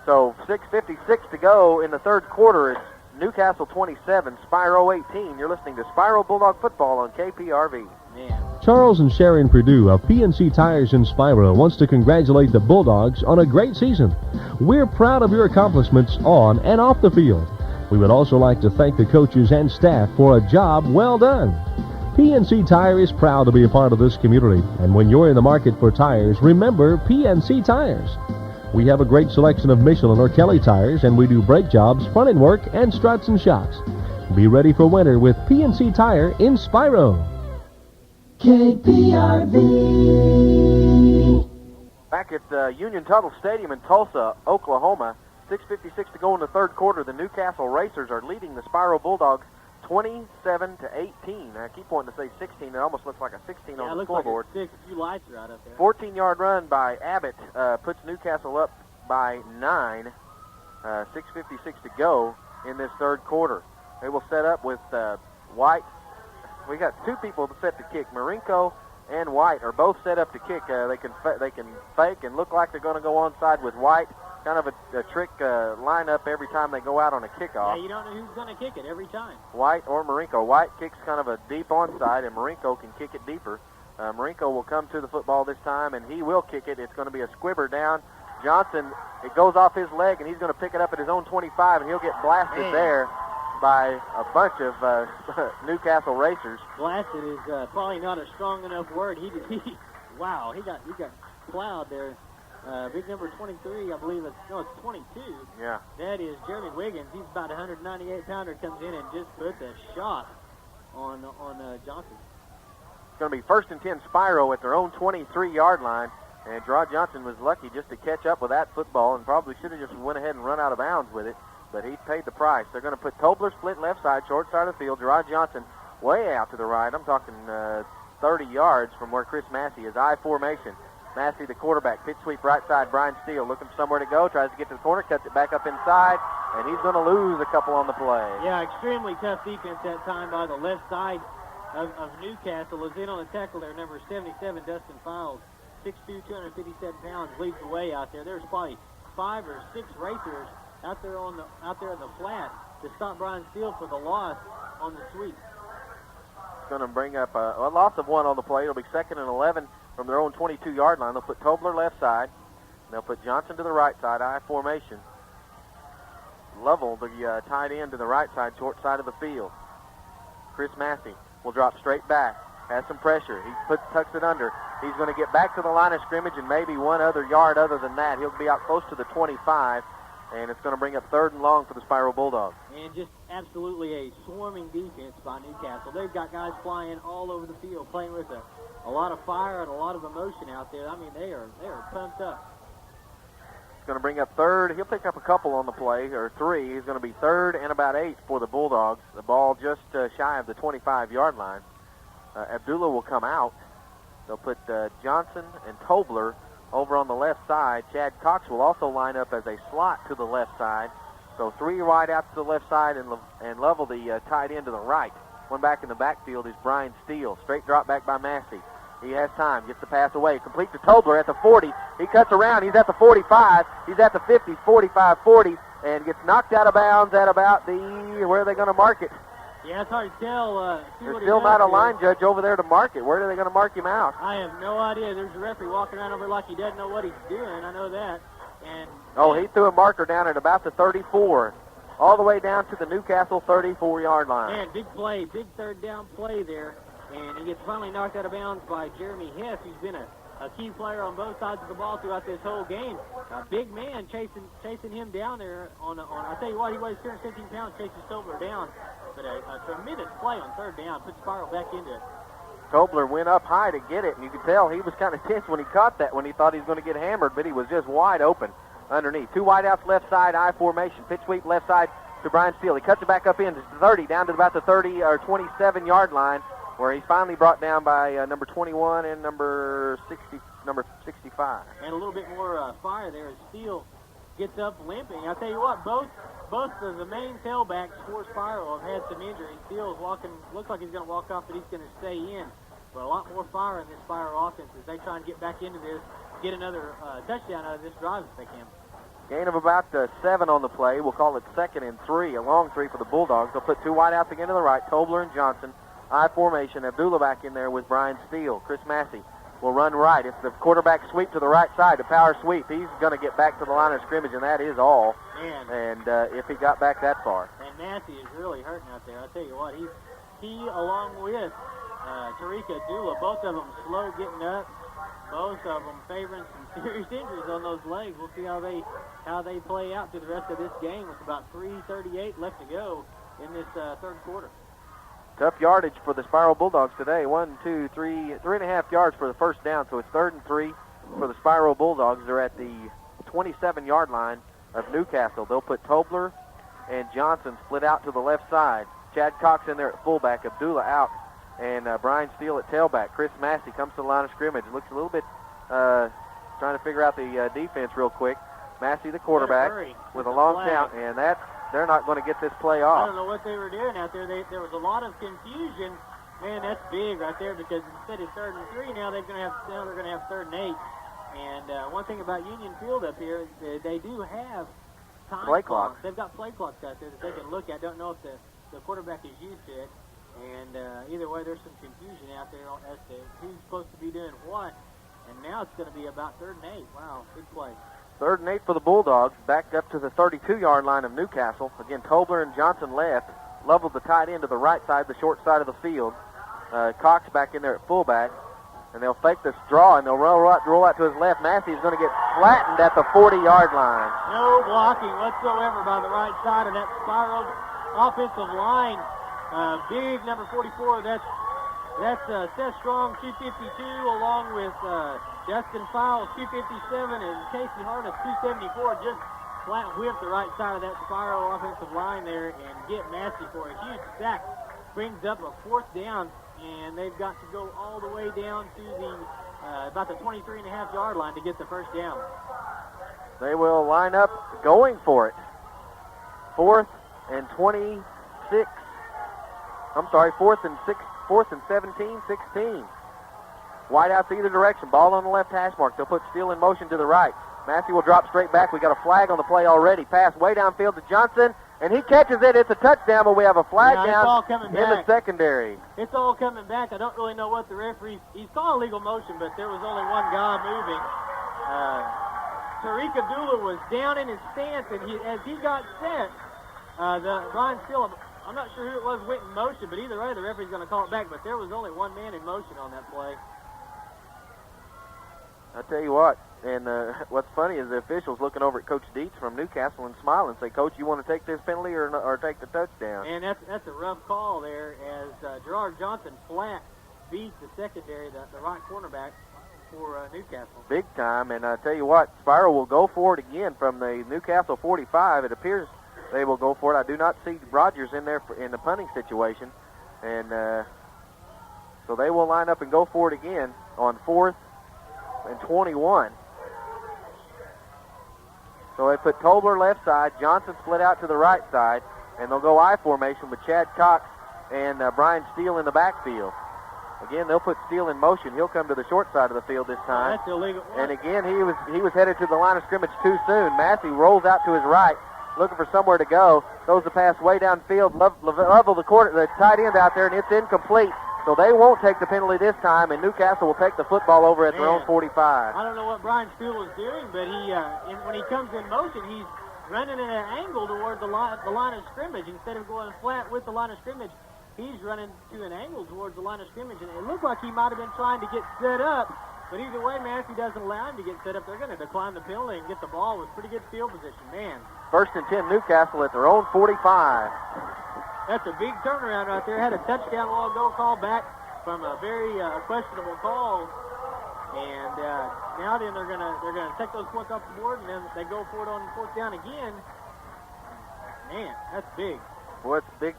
So 6:56 to go in the third quarter. It's Newcastle 27, Spiro 18. You're listening to Spiro Bulldog Football on KPRV. Man. Charles and Sharon Purdue of PNC Tires in Spiro wants to congratulate the Bulldogs on a great season. We're proud of your accomplishments on and off the field. We would also like to thank the coaches and staff for a job well done. PNC Tire is proud to be a part of this community, and when you're in the market for tires, remember PNC Tires. We have a great selection of Michelin or Kelly tires, and we do brake jobs, front-end work, and struts and shocks. Be ready for winter with PNC Tire in Spiro. KPRV. Back at Union Tuttle Stadium in Tulsa, Oklahoma, 6:56 to go in the third quarter. The Newcastle Racers are leading the Spiro Bulldogs 27-18. I keep wanting to say 16. It almost looks like a 16 on the scoreboard. Like a few lights are out up there. 14-yard run by Abbott puts Newcastle up by 9. 6:56 to go in this third quarter. They will set up with White. We got two people set to kick. Marinko and White are both set up to kick. They can fake and look like they're going to go onside with White. Kind of a trick lineup every time they go out on a kickoff. Yeah, you don't know who's going to kick it every time. White or Marinko. White kicks kind of a deep onside, and Marinko can kick it deeper. Marinko will come to the football this time, and he will kick it. It's going to be a squibber down. Johnson, it goes off his leg, and he's going to pick it up at his own 25, and he'll get blasted there by a bunch of Newcastle Racers. Blasted is probably not a strong enough word. He got plowed there. Big number 23, I believe it's 22. Yeah. That is Jeremy Wiggins. He's about 198-pounder, comes in and just puts a shot on Johnson. It's going to be 1st and 10 Spiro at their own 23-yard line, and Gerard Johnson was lucky just to catch up with that football and probably should have just went ahead and run out of bounds with it, but he paid the price. They're going to put Tobler split left side, short side of the field. Gerard Johnson way out to the right. I'm talking 30 yards from where Chris Massey is. I formation. Massey, the quarterback, pitch sweep right side. Brian Steele looking for somewhere to go, tries to get to the corner, cuts it back up inside, and he's going to lose a couple on the play. Yeah, extremely tough defense that time by the left side of Newcastle. Is in on the tackle there, number 77, Dustin Files, 6'2", 257 pounds, leads the way out there. There's probably 5 or 6 racers out there in the flat to stop Brian Steele for the loss on the sweep. It's going to bring up a loss of 1 on the play. It'll be 2nd and 11 from their own 22-yard line. They'll put Tobler left side. They'll put Johnson to the right side, I formation. Lovell, the tight end, to the right side, short side of the field. Chris Massey will drop straight back. Has some pressure. He tucks it under. He's going to get back to the line of scrimmage and maybe 1 other yard other than that. He'll be out close to the 25, and it's going to bring up 3rd and long for the Spiro Bulldogs. And just absolutely a swarming defense by Newcastle. They've got guys flying all over the field, playing with a lot of fire and a lot of emotion out there. I mean, they are pumped up. It's going to bring up 3rd. He'll pick up a couple on the play, or 3. He's going to be 3rd and about 8 for the Bulldogs. The ball just shy of the 25-yard line. Abdullah will come out. They'll put Johnson and Tobler over on the left side. Chad Cox will also line up as a slot to the left side. So 3 wide out to the left side and level the tight end to the right. One back in the backfield is Brian Steele. Straight drop back by Massey. He has time, gets the pass away. Complete to Tobler at the 40. He cuts around. He's at the 45. He's at the 50, 45, 40, and gets knocked out of bounds at about where are they going to mark it? Yeah, it's hard to tell. There's still not a line judge over there to mark it. Where are they going to mark him out? I have no idea. There's a referee walking around over like he doesn't know what he's doing. I know that. And he threw a marker down at about the 34, all the way down to the Newcastle 34-yard line. Man, big play, big third down play there. And he gets finally knocked out of bounds by Jeremy Hess, who's been a a key player on both sides of the ball throughout this whole game. A big man chasing him down there on I tell you what, he weighs 215 pounds, chases Tobler down. But a tremendous play on third down, puts Spiro back into it. Tobler went up high to get it, and you could tell he was kind of tense when he caught that, when he thought he was going to get hammered, but he was just wide open underneath. Two wideouts left side, I formation. Pitch sweep left side to Brian Steele. He cuts it back up in to 30, down to about the 30 or 27-yard line, where he's finally brought down by number 21 and number 65. And a little bit more fire there as Steele gets up limping. I'll tell you what, both of the main tailbacks for Spiro have had some injuries. Steele is walking, looks like he's going to walk off, but he's going to stay in. But a lot more fire in this Spiro offense as they try and get back into this, get another touchdown out of this drive if they can. Gain of about 7 on the play. We'll call it 2nd and 3, a long 3 for the Bulldogs. They'll put two wideouts again to the right, Tobler and Johnson. I formation. Abdullah back in there with Brian Steele. Chris Massey will run right. It's the quarterback sweep to the right side, the power sweep. He's going to get back to the line of scrimmage, and that is all. Man. And if he got back that far. And Massey is really hurting out there. I'll tell you what, he along with Tariq Abdullah, both of them slow getting up. Both of them favoring some serious injuries on those legs. We'll see how they play out through the rest of this game with about 3:38 left to go in this third quarter. Tough yardage for the Spiro Bulldogs today. 3.5 yards for the first down, so it's 3rd and 3 for the Spiro Bulldogs. They're at the 27-yard line of Newcastle. They'll put Tobler and Johnson split out to the left side. Chad Cox in there at fullback, Abdullah out, and Brian Steele at tailback. Chris Massey comes to the line of scrimmage. Looks a little bit trying to figure out the defense real quick. Massey, the quarterback, with a long count, and they're not going to get this play off. I don't know what they were doing out there. There was a lot of confusion. Man, that's big right there because instead of 3rd and 3, now they're going to have 3rd and 8. And one thing about Union Field up here, they do have time play clocks. They've got play clocks out there that they can look at. Don't know if the quarterback is used to it. And either way, there's some confusion out there as to who's supposed to be doing what. And now it's going to be about 3rd and 8. Wow, good play. 3rd and 8 for the Bulldogs, back up to the 32-yard line of Newcastle. Again, Tobler and Johnson left. Lovell the tight end to the right side, the short side of the field. Cox back in there at fullback. And they'll fake this draw, and they'll roll out to his left. Massey's going to get flattened at the 40-yard line. No blocking whatsoever by the right side of that Spiro offensive line. Big number 44, that's Seth Strong, 252, along with Justin Fowles, 257, and Casey Harness, 274. Just flat whip the right side of that Spiro offensive line there and get Massey for a huge sack. Brings up a 4th down, and they've got to go all the way down to the about the 23.5-yard line to get the first down. They will line up going for it. 4th and 26. I'm sorry, 4th and 17, 16. Wide out to either direction. Ball on the left hash mark. They'll put Steele in motion to the right. Massey will drop straight back. We got a flag on the play already. Pass way downfield to Johnson, and he catches it. It's a touchdown, but we have a flag down in the secondary. It's all coming back. I don't really know what the referee. He saw illegal motion, but there was only one guy moving. Tariq Abdullah was down in his stance, and as he got set, Brian Steele, I'm not sure who it was, went in motion, but either way, the referee's going to call it back. But there was only one man in motion on that play. I tell you what, and what's funny is the officials looking over at Coach Dietz from Newcastle and smile and say, "Coach, you want to take this penalty or take the touchdown?" And that's a rough call there as Gerard Johnson flat beat the secondary, the right cornerback for Newcastle. Big time, and I tell you what, Spiro will go for it again from the Newcastle 45. It appears they will go for it. I do not see Rogers in there in the punting situation, and so they will line up and go for it again on 4th and 21. So they put Tobler left side, Johnson split out to the right side, and they'll go I formation with Chad Cox and Brian Steele in the backfield. Again, they'll put Steele in motion. He'll come to the short side of the field this time. That's illegal. And again, he was headed to the line of scrimmage too soon. Massey rolls out to his right, looking for somewhere to go. Throws the pass way downfield. Level the tight end out there, and it's incomplete. So they won't take the penalty this time, and Newcastle will take the football over at their own 45. I don't know what Brian Steele was doing, but when he comes in motion, he's running at an angle toward the line of scrimmage. Instead of going flat with the line of scrimmage, he's running to an angle towards the line of scrimmage, and it looked like he might have been trying to get set up But either way, man, if he doesn't allow him to get set up, they're going to decline the penalty and get the ball with pretty good field position, man. First and 10, Newcastle at their own 45. That's a big turnaround right there. Had a touchdown a while ago, called back from a very questionable call. And now then they're gonna take those points off the board, and then they go for it on fourth down again. Man, that's big. Well, it's big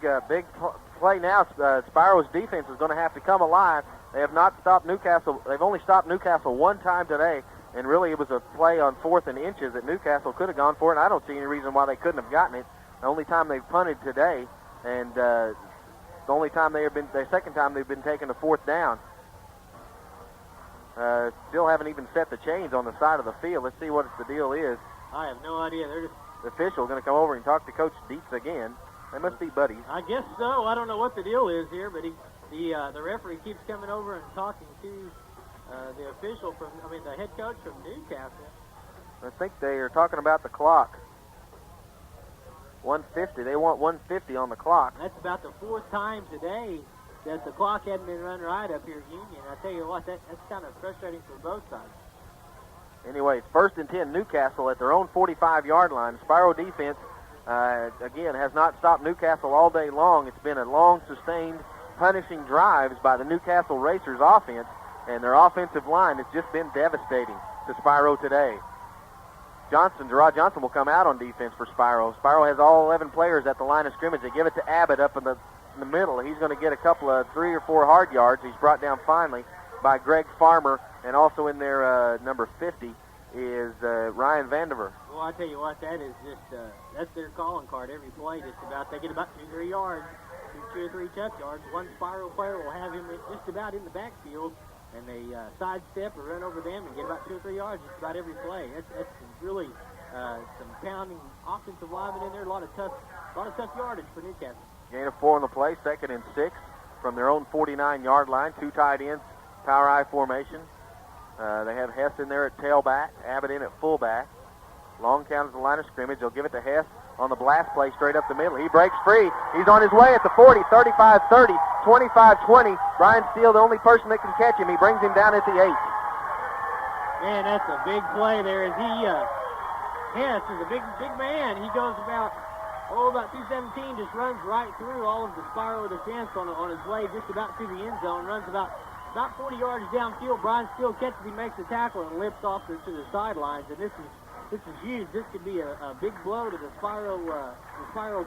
play now. Spiro's defense is going to have to come alive. They have not stopped Newcastle. They've only stopped Newcastle one time today, and really it was a play on 4th and inches that Newcastle could have gone for it, and I don't see any reason why they couldn't have gotten it. The only time they've punted today, and the second time they've been taking a 4th down. Still haven't even set the chains on the side of the field. Let's see what the deal is. I have no idea. They're just... The official going to come over and talk to Coach Dietz again. They must be buddies. I guess so. I don't know what the deal is here, but the referee keeps coming over and talking to the official the head coach from Newcastle. I think they are talking about the clock. 150. They want 150 on the clock. That's about the 4th time today that the clock hadn't been run right up here at Union. I tell you what, that's kind of frustrating for both sides. Anyway, it's first and 10, Newcastle at their own 45-yard line. Spiro defense, again, has not stopped Newcastle all day long. It's been a long, sustained, punishing drives by the Newcastle Racers offense, and their offensive line has just been devastating to Spiro today. Gerard Johnson will come out on defense for Spiro. Spiro has all 11 players at the line of scrimmage. They give it to Abbott up in the middle. He's going to get a couple of 3 or 4 hard yards. He's brought down finally by Greg Farmer, and also in there, number 50 is Ryan Vandiver. Well, I tell you what, that is just, that's their calling card every play just about. They get about 2-3 yards, 2 or 3 tough yards. One Spiro player will have him just about in the backfield, and they sidestep or run over them and get about 2 or 3 yards just about every play. That's really some pounding offensive linemen in there, a lot of tough yardage for Newcastle. Gain of 4 on the play, 2nd and 6 from their own 49-yard line. 2 tight ends, power I formation. They have Hess in there at tailback, Abbott in at fullback. Long count at the line of scrimmage. They'll give it to Hess on the blast play straight up the middle. He breaks free. He's on his way at the 40, 35-30, 25-20. Brian Steele, the only person that can catch him. He brings him down at the 8. Man, that's a big play there. Hess is a big man. He goes about 217, just runs right through all of the Spiro defense on his way just about to the end zone, runs about 40 yards downfield. Brian Steele catches, he makes the tackle and lips off to the sidelines, and this is huge. This could be a big blow to the Spiro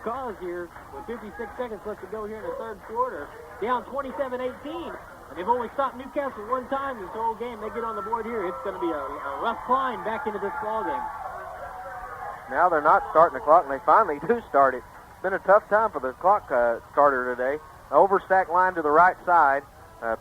cause here with 56 seconds left to go here in the third quarter. Down 27-18, and they've only stopped Newcastle one time this whole game. They get on the board here. It's going to be a rough climb back into this ball game. Now they're not starting the clock, and they finally do start it. It's been a tough time for the clock starter today. Overstack line to the right side,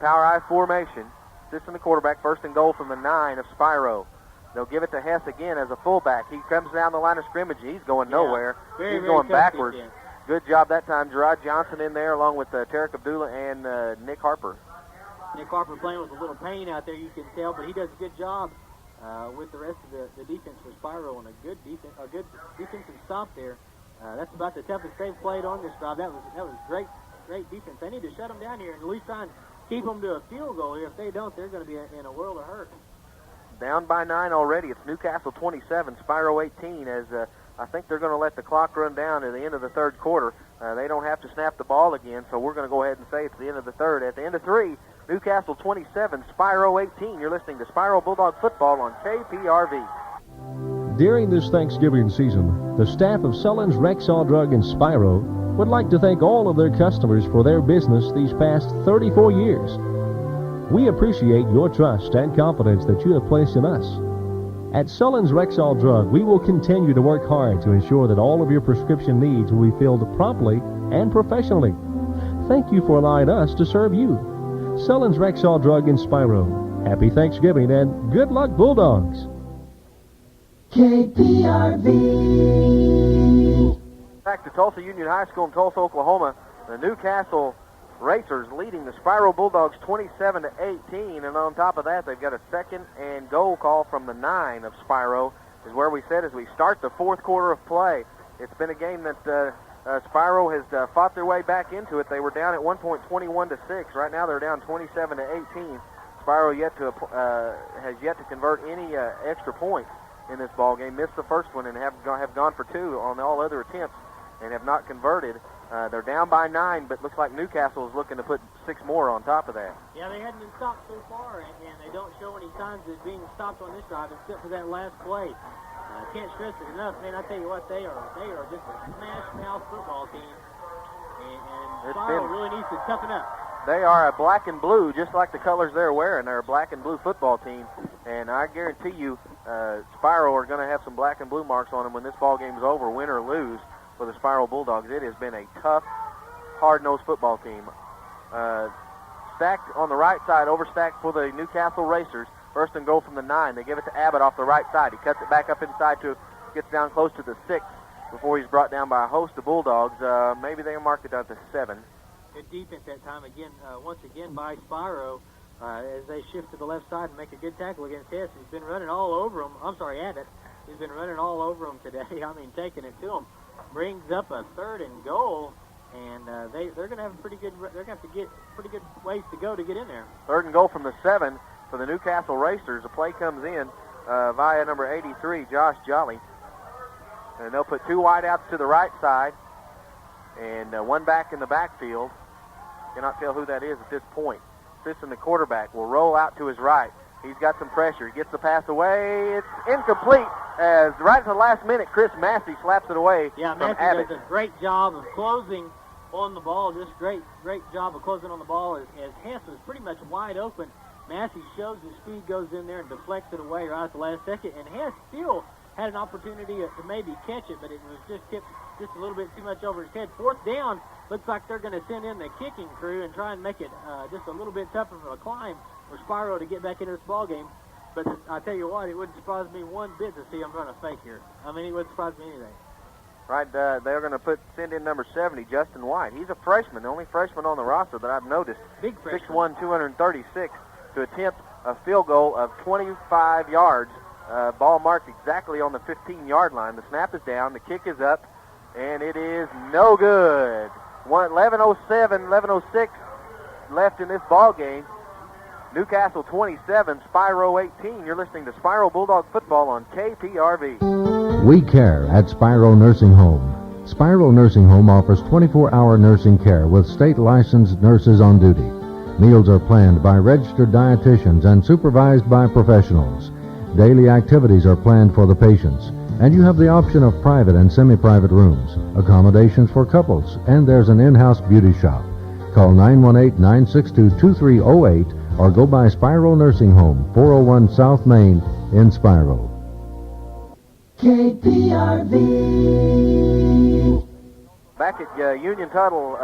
power I formation. Sits in the quarterback, 1st and goal from the 9 of Spiro. They'll give it to Hess again as a fullback. He comes down the line of scrimmage. He's going nowhere. He's going backwards. Defense. Good job that time. Gerard Johnson in there along with Tarek Abdullah and Nick Harper. Nick Harper playing with a little pain out there, you can tell, but he does a good job with the rest of the defense for Spiro, and a good defensive stop there. That's about the toughest they've played on this drive. That was great defense. They need to shut them down here and at least try and keep them to a field goal here. If they don't, they're going to be in a world of hurt. Down by 9 already. It's Newcastle 27, Spiro 18, as I think they're going to let the clock run down to the end of the third quarter. They don't have to snap the ball again, so we're going to go ahead and say it's the end of the third. At the end of 3, Newcastle 27, Spiro 18. You're listening to Spiro Bulldog Football on KPRV. During this Thanksgiving season, the staff of Sullins Rexall Drug in Spiro would like to thank all of their customers for their business these past 34 years. We appreciate your trust and confidence that you have placed in us. At Sullins Rexall Drug, we will continue to work hard to ensure that all of your prescription needs will be filled promptly and professionally. Thank you for allowing us to serve you. Sullins Rexall Drug in Spiro. Happy Thanksgiving and good luck, Bulldogs. KPRV. Back to Tulsa Union High School in Tulsa, Oklahoma. The Newcastle Racers leading the Spiro Bulldogs 27-18, and on top of that, they've got a 2nd and goal call from the 9 of Spiro, is where we said as we start the fourth quarter of play. It's been a game that Spiro has fought their way back into it. They were down at one point 21-6. Right now they're down 27-18. Spiro has yet to convert any extra points in this ball game. Missed the first one and have gone for 2 on all other attempts and have not converted. They're down by 9, but looks like Newcastle is looking to put 6 more on top of that. Yeah, they hadn't been stopped so far, and they don't show any signs of being stopped on this drive except for that last play. Can't stress it enough, man. I tell you what, they are just a smash-mouth football team, and Spiro really needs to toughen up. They are a black and blue, just like the colors they're wearing. They're a black and blue football team, and I guarantee you Spiro are going to have some black and blue marks on them when this ball game is over, win or lose, for the Spiro Bulldogs. It has been a tough, hard-nosed football team. Stacked on the right side, overstacked for the Newcastle Racers. First and goal from the 9. They give it to Abbott off the right side. He cuts it back up inside gets down close to the 6 before he's brought down by a host of Bulldogs. Maybe they mark it down to 7. Good defense that time again, once again by Spiro as they shift to the left side and make a good tackle against Hess. He's been running all over him. I'm sorry, Abbott. He's been running all over him today. I mean, taking it to him. Brings up a 3rd and goal, and they're going to have they're going to have to get pretty good ways to go to get in there. 3rd and goal from the 7 for the Newcastle Racers. A play comes in via number 83, Josh Jolly. And they'll put 2 wideouts to the right side and 1 back in the backfield. Cannot tell who that is at this point. Sisson, the quarterback, will roll out to his right. He's got some pressure. He gets the pass away. It's incomplete as right at the last minute, Chris Massey slaps it away. Yeah, from Massey Abbott. does a great job of closing on the ball. Just great job of closing on the ball as Hess was pretty much wide open. Massey shows his speed, goes in there and deflects it away right at the last second. And Hess still had an opportunity to maybe catch it, but it was just tipped just a little bit too much over his head. 4th down. Looks like they're going to send in the kicking crew and try and make it just a little bit tougher of a climb for Spiro to get back into this ball game. But I tell you what, it wouldn't surprise me one bit to see them run a fake here. I mean, it wouldn't surprise me anything. Right, they're going to send in number 70, Justin White. He's a freshman, the only freshman on the roster that I've noticed. Big freshman. 6'1", 236, to attempt a field goal of 25 yards. Ball marked exactly on the 15-yard line. The snap is down, the kick is up, and it is no good. 11:06 left in this ball game. Newcastle 27, Spiro 18. You're listening to Spiro Bulldog Football on KPRV. We care at Spiro Nursing Home. Spiro Nursing Home offers 24-hour nursing care with state-licensed nurses on duty. Meals are planned by registered dietitians and supervised by professionals. Daily activities are planned for the patients, and you have the option of private and semi-private rooms, accommodations for couples, and there's an in-house beauty shop. Call 918-962-2308 or go by Spiro Nursing Home, 401 South Main in Spiro. KPRV. Back at Union Tuttle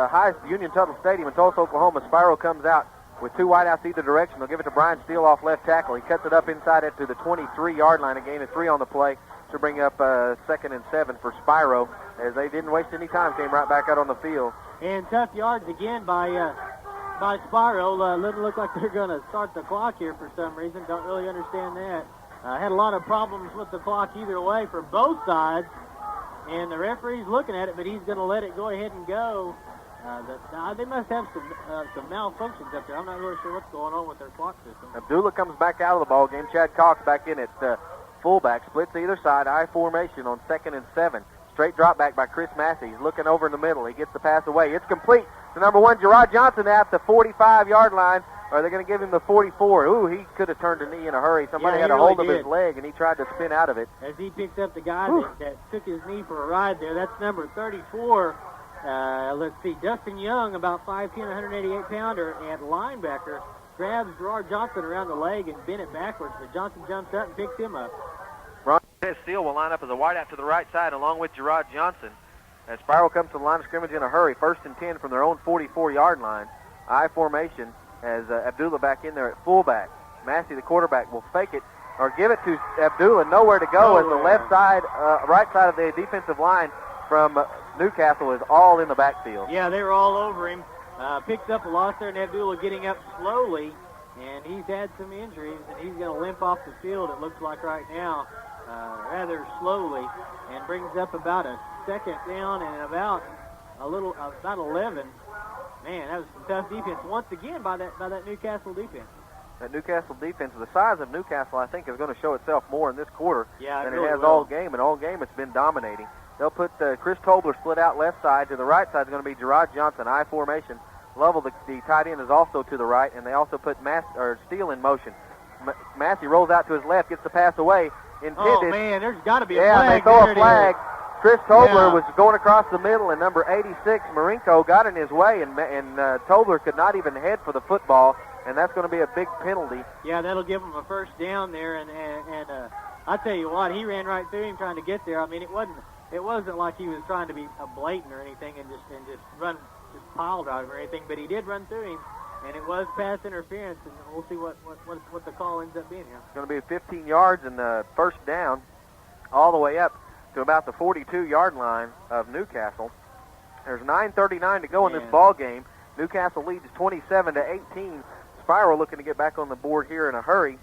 Stadium in Tulsa, Oklahoma, Spiro comes out with 2 wideouts either direction. They'll give it to Brian Steele off left tackle. He cuts it up inside it to the 23-yard line, a gain of 3 on the play to bring up 2nd and 7 for Spiro, as they didn't waste any time, came right back out on the field. And tough yards again by Spiro. Doesn't look like they're going to start the clock here for some reason. Don't really understand that. Had a lot of problems with the clock either way for both sides. And the referee's looking at it, but he's going to let it go ahead and go. They must have some malfunctions up there. I'm not really sure what's going on with their clock system. Abdullah comes back out of the ball game. Chad Cox back in at fullback. Splits either side. I formation on 2nd and 7. Straight drop back by Chris Massey. He's looking over in the middle. He gets the pass away. It's complete to number 1, Gerard Johnson, at the 45-yard line. Or they're going to give him the 44. Ooh, he could have turned a knee in a hurry. Somebody had a hold of his leg, and he tried to spin out of it. As he picks up the guy that took his knee for a ride there, that's number 34. Let's see, Dustin Young, about 5'10", 188-pounder, and linebacker, grabs Gerard Johnson around the leg and bent it backwards, but Johnson jumps up and picks him up. Ron Steele will line up as a wideout to the right side along with Gerard Johnson. As Spiro comes to the line of scrimmage in a hurry, 1st and 10 from their own 44-yard line. I formation as Abdullah back in there at fullback. Massey, the quarterback, will fake it or give it to Abdullah. Nowhere to go as the left side, right side of the defensive line from Newcastle is all in the backfield. Yeah, they were all over him. Picked up a loss there, and Abdullah getting up slowly, and he's had some injuries, and he's going to limp off the field, it looks like right now, rather slowly, and brings up about a 2nd down and about 11. Man, that was some tough defense once again by that Newcastle defense. That Newcastle defense, the size of Newcastle, I think, is going to show itself more in this quarter than really it has will. all game. And all game, it's been dominating. They'll put Chris Tobler split out left side. To the right side is going to be Gerard Johnson, I formation. Lovell, the tight end, is also to the right, and they also put Steele in motion. Massey rolls out to his left, gets the pass away. Intended. Oh, man, there's got to be a yeah, flag. and they throw There a it flag. is. Chris Tobler Yeah. was going across the middle, and number 86, Marinko, got in his way, and Tobler could not even head for the football, and that's going to be a big penalty. Yeah, that'll give him a first down there, and I tell you what, he ran right through him trying to get there. I mean, it wasn't like he was trying to be a blatant or anything and just pile drive or anything, but he did run through him, and it was pass interference, and we'll see what the call ends up being here. It's going to be 15 yards and first down all the way up to about the 42-yard line of Newcastle. There's 9:39 to go in this ball game. Newcastle leads 27-18. Spiro looking to get back on the board here in a hurry.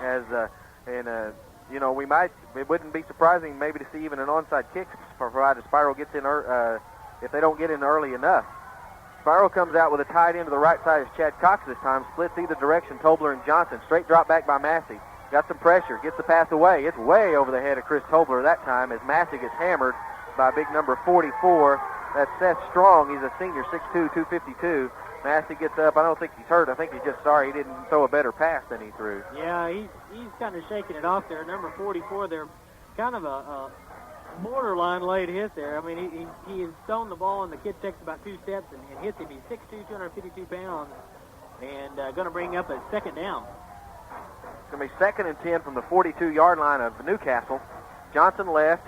It wouldn't be surprising maybe to see even an onside kick provided Spiro gets in if they don't get in early enough. Spiro comes out with a tight end to the right side as Chad Cox this time. Splits either direction, Tobler and Johnson. Straight drop back by Massey. Got some pressure, gets the pass away. It's way over the head of Chris Tobler that time as Massey gets hammered by big number 44. That's Seth Strong. He's a senior, 6'2", 252. Massey gets up. I don't think he's hurt. I think he's just sorry he didn't throw a better pass than he threw. Yeah, he's kind of shaking it off there. Number 44, they're kind of a borderline late hit there. I mean, he has thrown the ball, and the kid takes about 2 steps and hits him. He's 6'2", 252 pounds, and going to bring up a second down. It's going to be 2nd and 10 from the 42-yard line of Newcastle. Johnson left.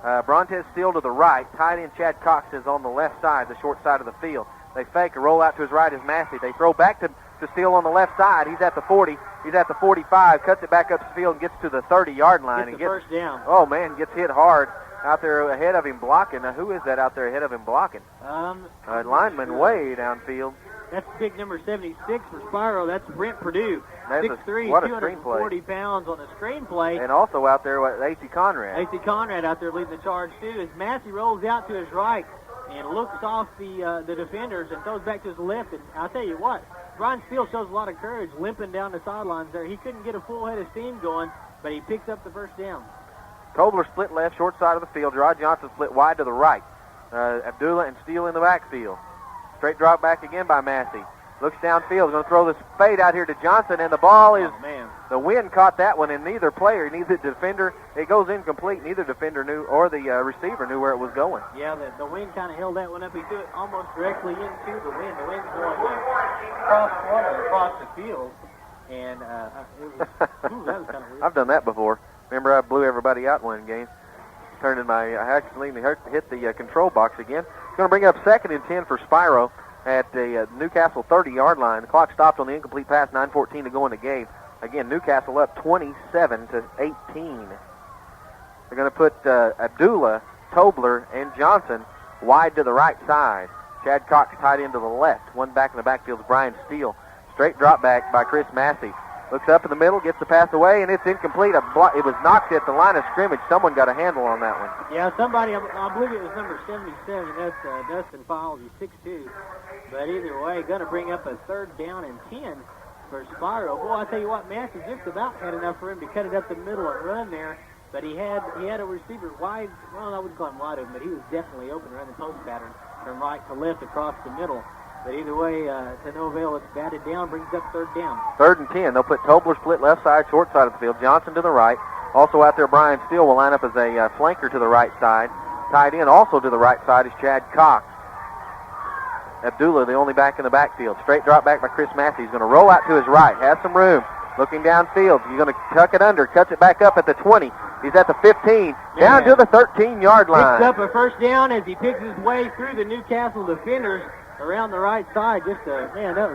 Brontez Steele to the right. Tight end Chad Cox is on the left side, the short side of the field. They fake a roll out to his right is Massey. They throw back to Steele on the left side. He's at the 40. He's at the 45. Cuts it back up the field and gets to the 30-yard line. Gets the first down. Oh, man, gets hit hard out there ahead of him blocking. Now, who is that out there ahead of him blocking? Lineman way downfield. That's big number 76 for Spiro. That's Brent Purdue. 6'3", what a 240 pounds on the screen play. And also out there, A.C. Conrad. A.C. Conrad out there leading the charge, too, as Massey rolls out to his right and looks off the defenders and throws back to his left. And I'll tell you what, Brian Steele shows a lot of courage limping down the sidelines there. He couldn't get a full head of steam going, but he picks up the first down. Tobler split left, short side of the field. Gerard Johnson split wide to the right. Abdullah and Steele in the backfield. Straight drop back again by Massey. Looks downfield. Going to throw this fade out here to Johnson, and the ball is... Oh, man. The wind caught that one, and neither defender, it goes incomplete. Neither defender knew, or the receiver knew where it was going. Yeah, the wind kind of held that one up. He threw it almost directly into the wind. The wind's going across the field, and it was, that was kind of weird. I've done that before. Remember, I blew everybody out in one game. I accidentally hit the control box again. It's going to bring up 2nd and 10 for Spiro at the Newcastle 30-yard line. The clock stopped on the incomplete pass, 9:14 to go in the game. Again, Newcastle up 27-18. They're going to put Abdullah, Tobler, and Johnson wide to the right side. Chad Cox tight end to the left. One back in the backfield is Brian Steele. Straight drop back by Chris Massey. Looks up in the middle, gets the pass away, and it's incomplete. It was knocked at the line of scrimmage. Someone got a handle on that one. Yeah, somebody, I believe it was number 77. That's Dustin Files. He's 6'2". But either way, going to bring up a 3rd down and 10 for Spiro. Boy, I tell you what, Massey just about had enough for him to cut it up the middle and run there. But he had a receiver wide. Well, I wouldn't call him wide open, but he was definitely open to run the post pattern from right to left across the middle. But either way, to no avail, it's batted down, brings up 3rd down. 3rd and 10. They'll put Tobler split left side, short side of the field. Johnson to the right. Also out there, Brian Steele will line up as a flanker to the right side. Tied in also to the right side is Chad Cox. Abdullah, the only back in the backfield. Straight drop back by Chris Massey. He's going to roll out to his right. Has some room. Looking downfield. He's going to tuck it under. Cuts it back up at the 20. He's at the 15. Down to the 13-yard line. Picks up a first down as he picks his way through the Newcastle defenders around the right side. That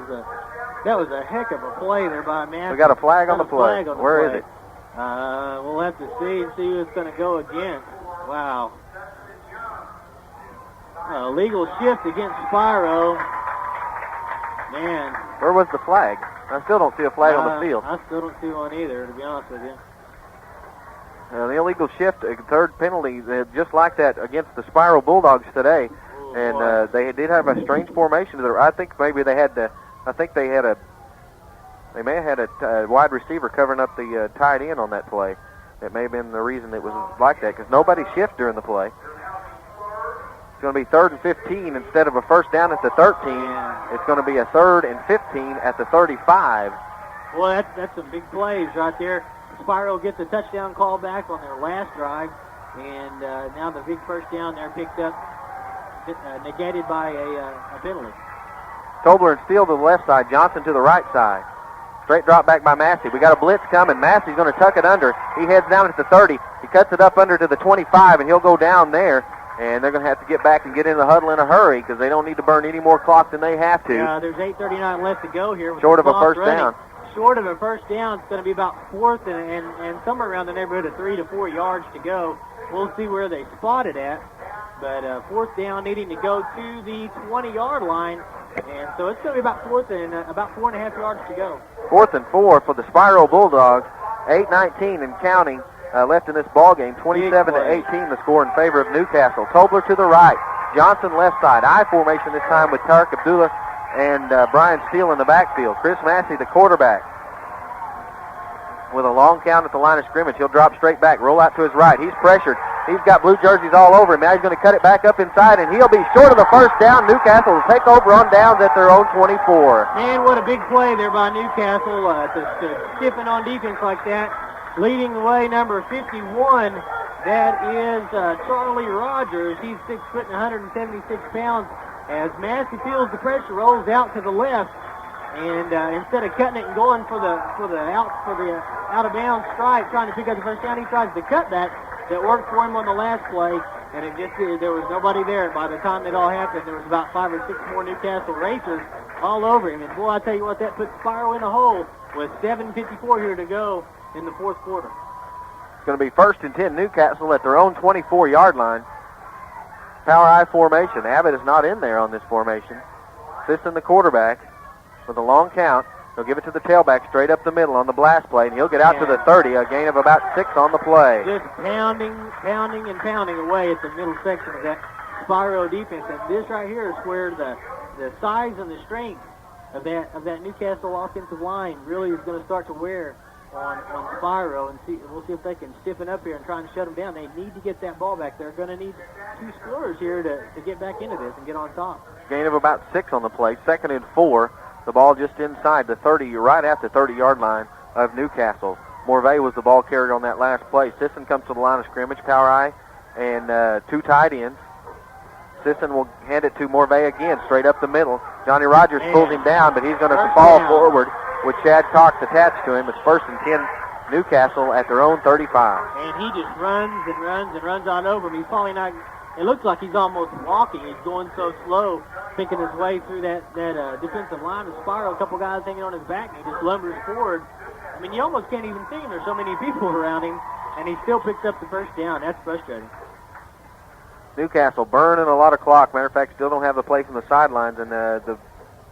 was a heck of a play there by Massey. We got a flag on the play. Where is it? We'll have to see who it's going to go against. Wow. Legal shift against Spiro. Man. Where was the flag? I still don't see a flag on the field. I still don't see one either, to be honest with you. The illegal shift, 3rd penalty, just like that against the Spiro Bulldogs today. And they did have a strange formation. I think maybe they had a They may have had a wide receiver covering up the tight end on that play. That may have been the reason it was like that, because nobody shifted during the play. It's going to be 3rd and 15 instead of a first down at the 13. It's going to be a 3rd and 15 at the 35. Well, that's some big plays right there. Spiro gets a touchdown call back on their last drive, and now the big first down there picked up, negated by a penalty. Tobler and Steele to the left side, Johnson to the right side. Straight drop back by Massey. We got a blitz coming. Massey's going to tuck it under. He heads down at the 30. He cuts it up under to the 25, and he'll go down there. And they're going to have to get back and get in the huddle in a hurry because they don't need to burn any more clock than they have to. There's 8:39 left to go here. With Short of a first down. Short of a first down. It's going to be about 4th and somewhere around the neighborhood of 3 to 4 yards to go. We'll see where they spot it at. But 4th down, needing to go to the 20-yard line. And so it's going to be about 4th and about 4.5 yards to go. 4th and 4 for the Spiro Bulldogs. 8:19 and counting left in this ball game. 27 to 18 the score in favor of Newcastle. Tobler to the right. Johnson left side. I formation this time with Tarek Abdullah and Brian Steele in the backfield. Chris Massey, the quarterback, with a long count at the line of scrimmage. He'll drop straight back, roll out to his right. He's pressured. He's got blue jerseys all over him. Now he's going to cut it back up inside, and he'll be short of the first down. Newcastle will take over on downs at their own 24. Man, what a big play there by Newcastle to stiffen on defense like that. Leading the way, number 51, that is Charlie Rogers. He's 6 foot and 176 pounds. As Massey feels the pressure, rolls out to the left, and instead of cutting it and going for the out of bounds strike, trying to pick up the first down, he tries the cutback that worked for him on the last play, and there was nobody there. By the time it all happened, there was about 5 or 6 more Newcastle racers all over him. And boy, I tell you what, that puts Spiro in a hole with 7:54 here to go in the 4th quarter. It's going to be 1st and 10 Newcastle at their own 24-yard line. Power I formation. Abbott is not in there on this formation. Sisson, the quarterback, with a long count. He'll give it to the tailback straight up the middle on the blast play, and he'll get out to the 30, a gain of about 6 on the play. Just pounding away at the middle section of that Spiro defense. And this right here is where the size and the strength of that Newcastle offensive line really is going to start to wear on Spiro, and we'll see if they can stiffen up here and try and shut them down. They need to get that ball back. They're going to need 2 scorers here to get back into this and get on top. Gain of about 6 on the play. 2nd and 4. The ball just inside the 30, right at the 30-yard line of Newcastle. Morvay was the ball carrier on that last play. Sisson comes to the line of scrimmage. Power I and 2 tight ends. Sisson will hand it to Morvay again, straight up the middle. Johnny Rogers pulls him down, but he's going to fall forward with Chad Cox attached to him. It's 1st and 10 Newcastle at their own 35. And he just runs and runs and runs on over him. He's probably not, it looks like he's almost walking. He's going so slow, picking his way through that defensive line of Spiro. A couple guys hanging on his back, and he just lumbers forward. I mean, you almost can't even see him. There's so many people around him, and he still picks up the first down. That's frustrating. Newcastle burning a lot of clock. Matter of fact, still don't have the play from the sidelines, and the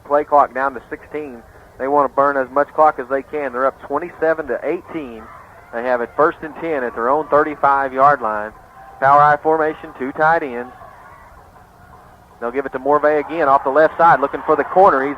play clock down to 16. They want to burn as much clock as they can. They're up 27 to 18. They have it 1st and 10 at their own 35-yard line. Power I formation, 2 tight ends. They'll give it to Morvay again off the left side, looking for the corner. He's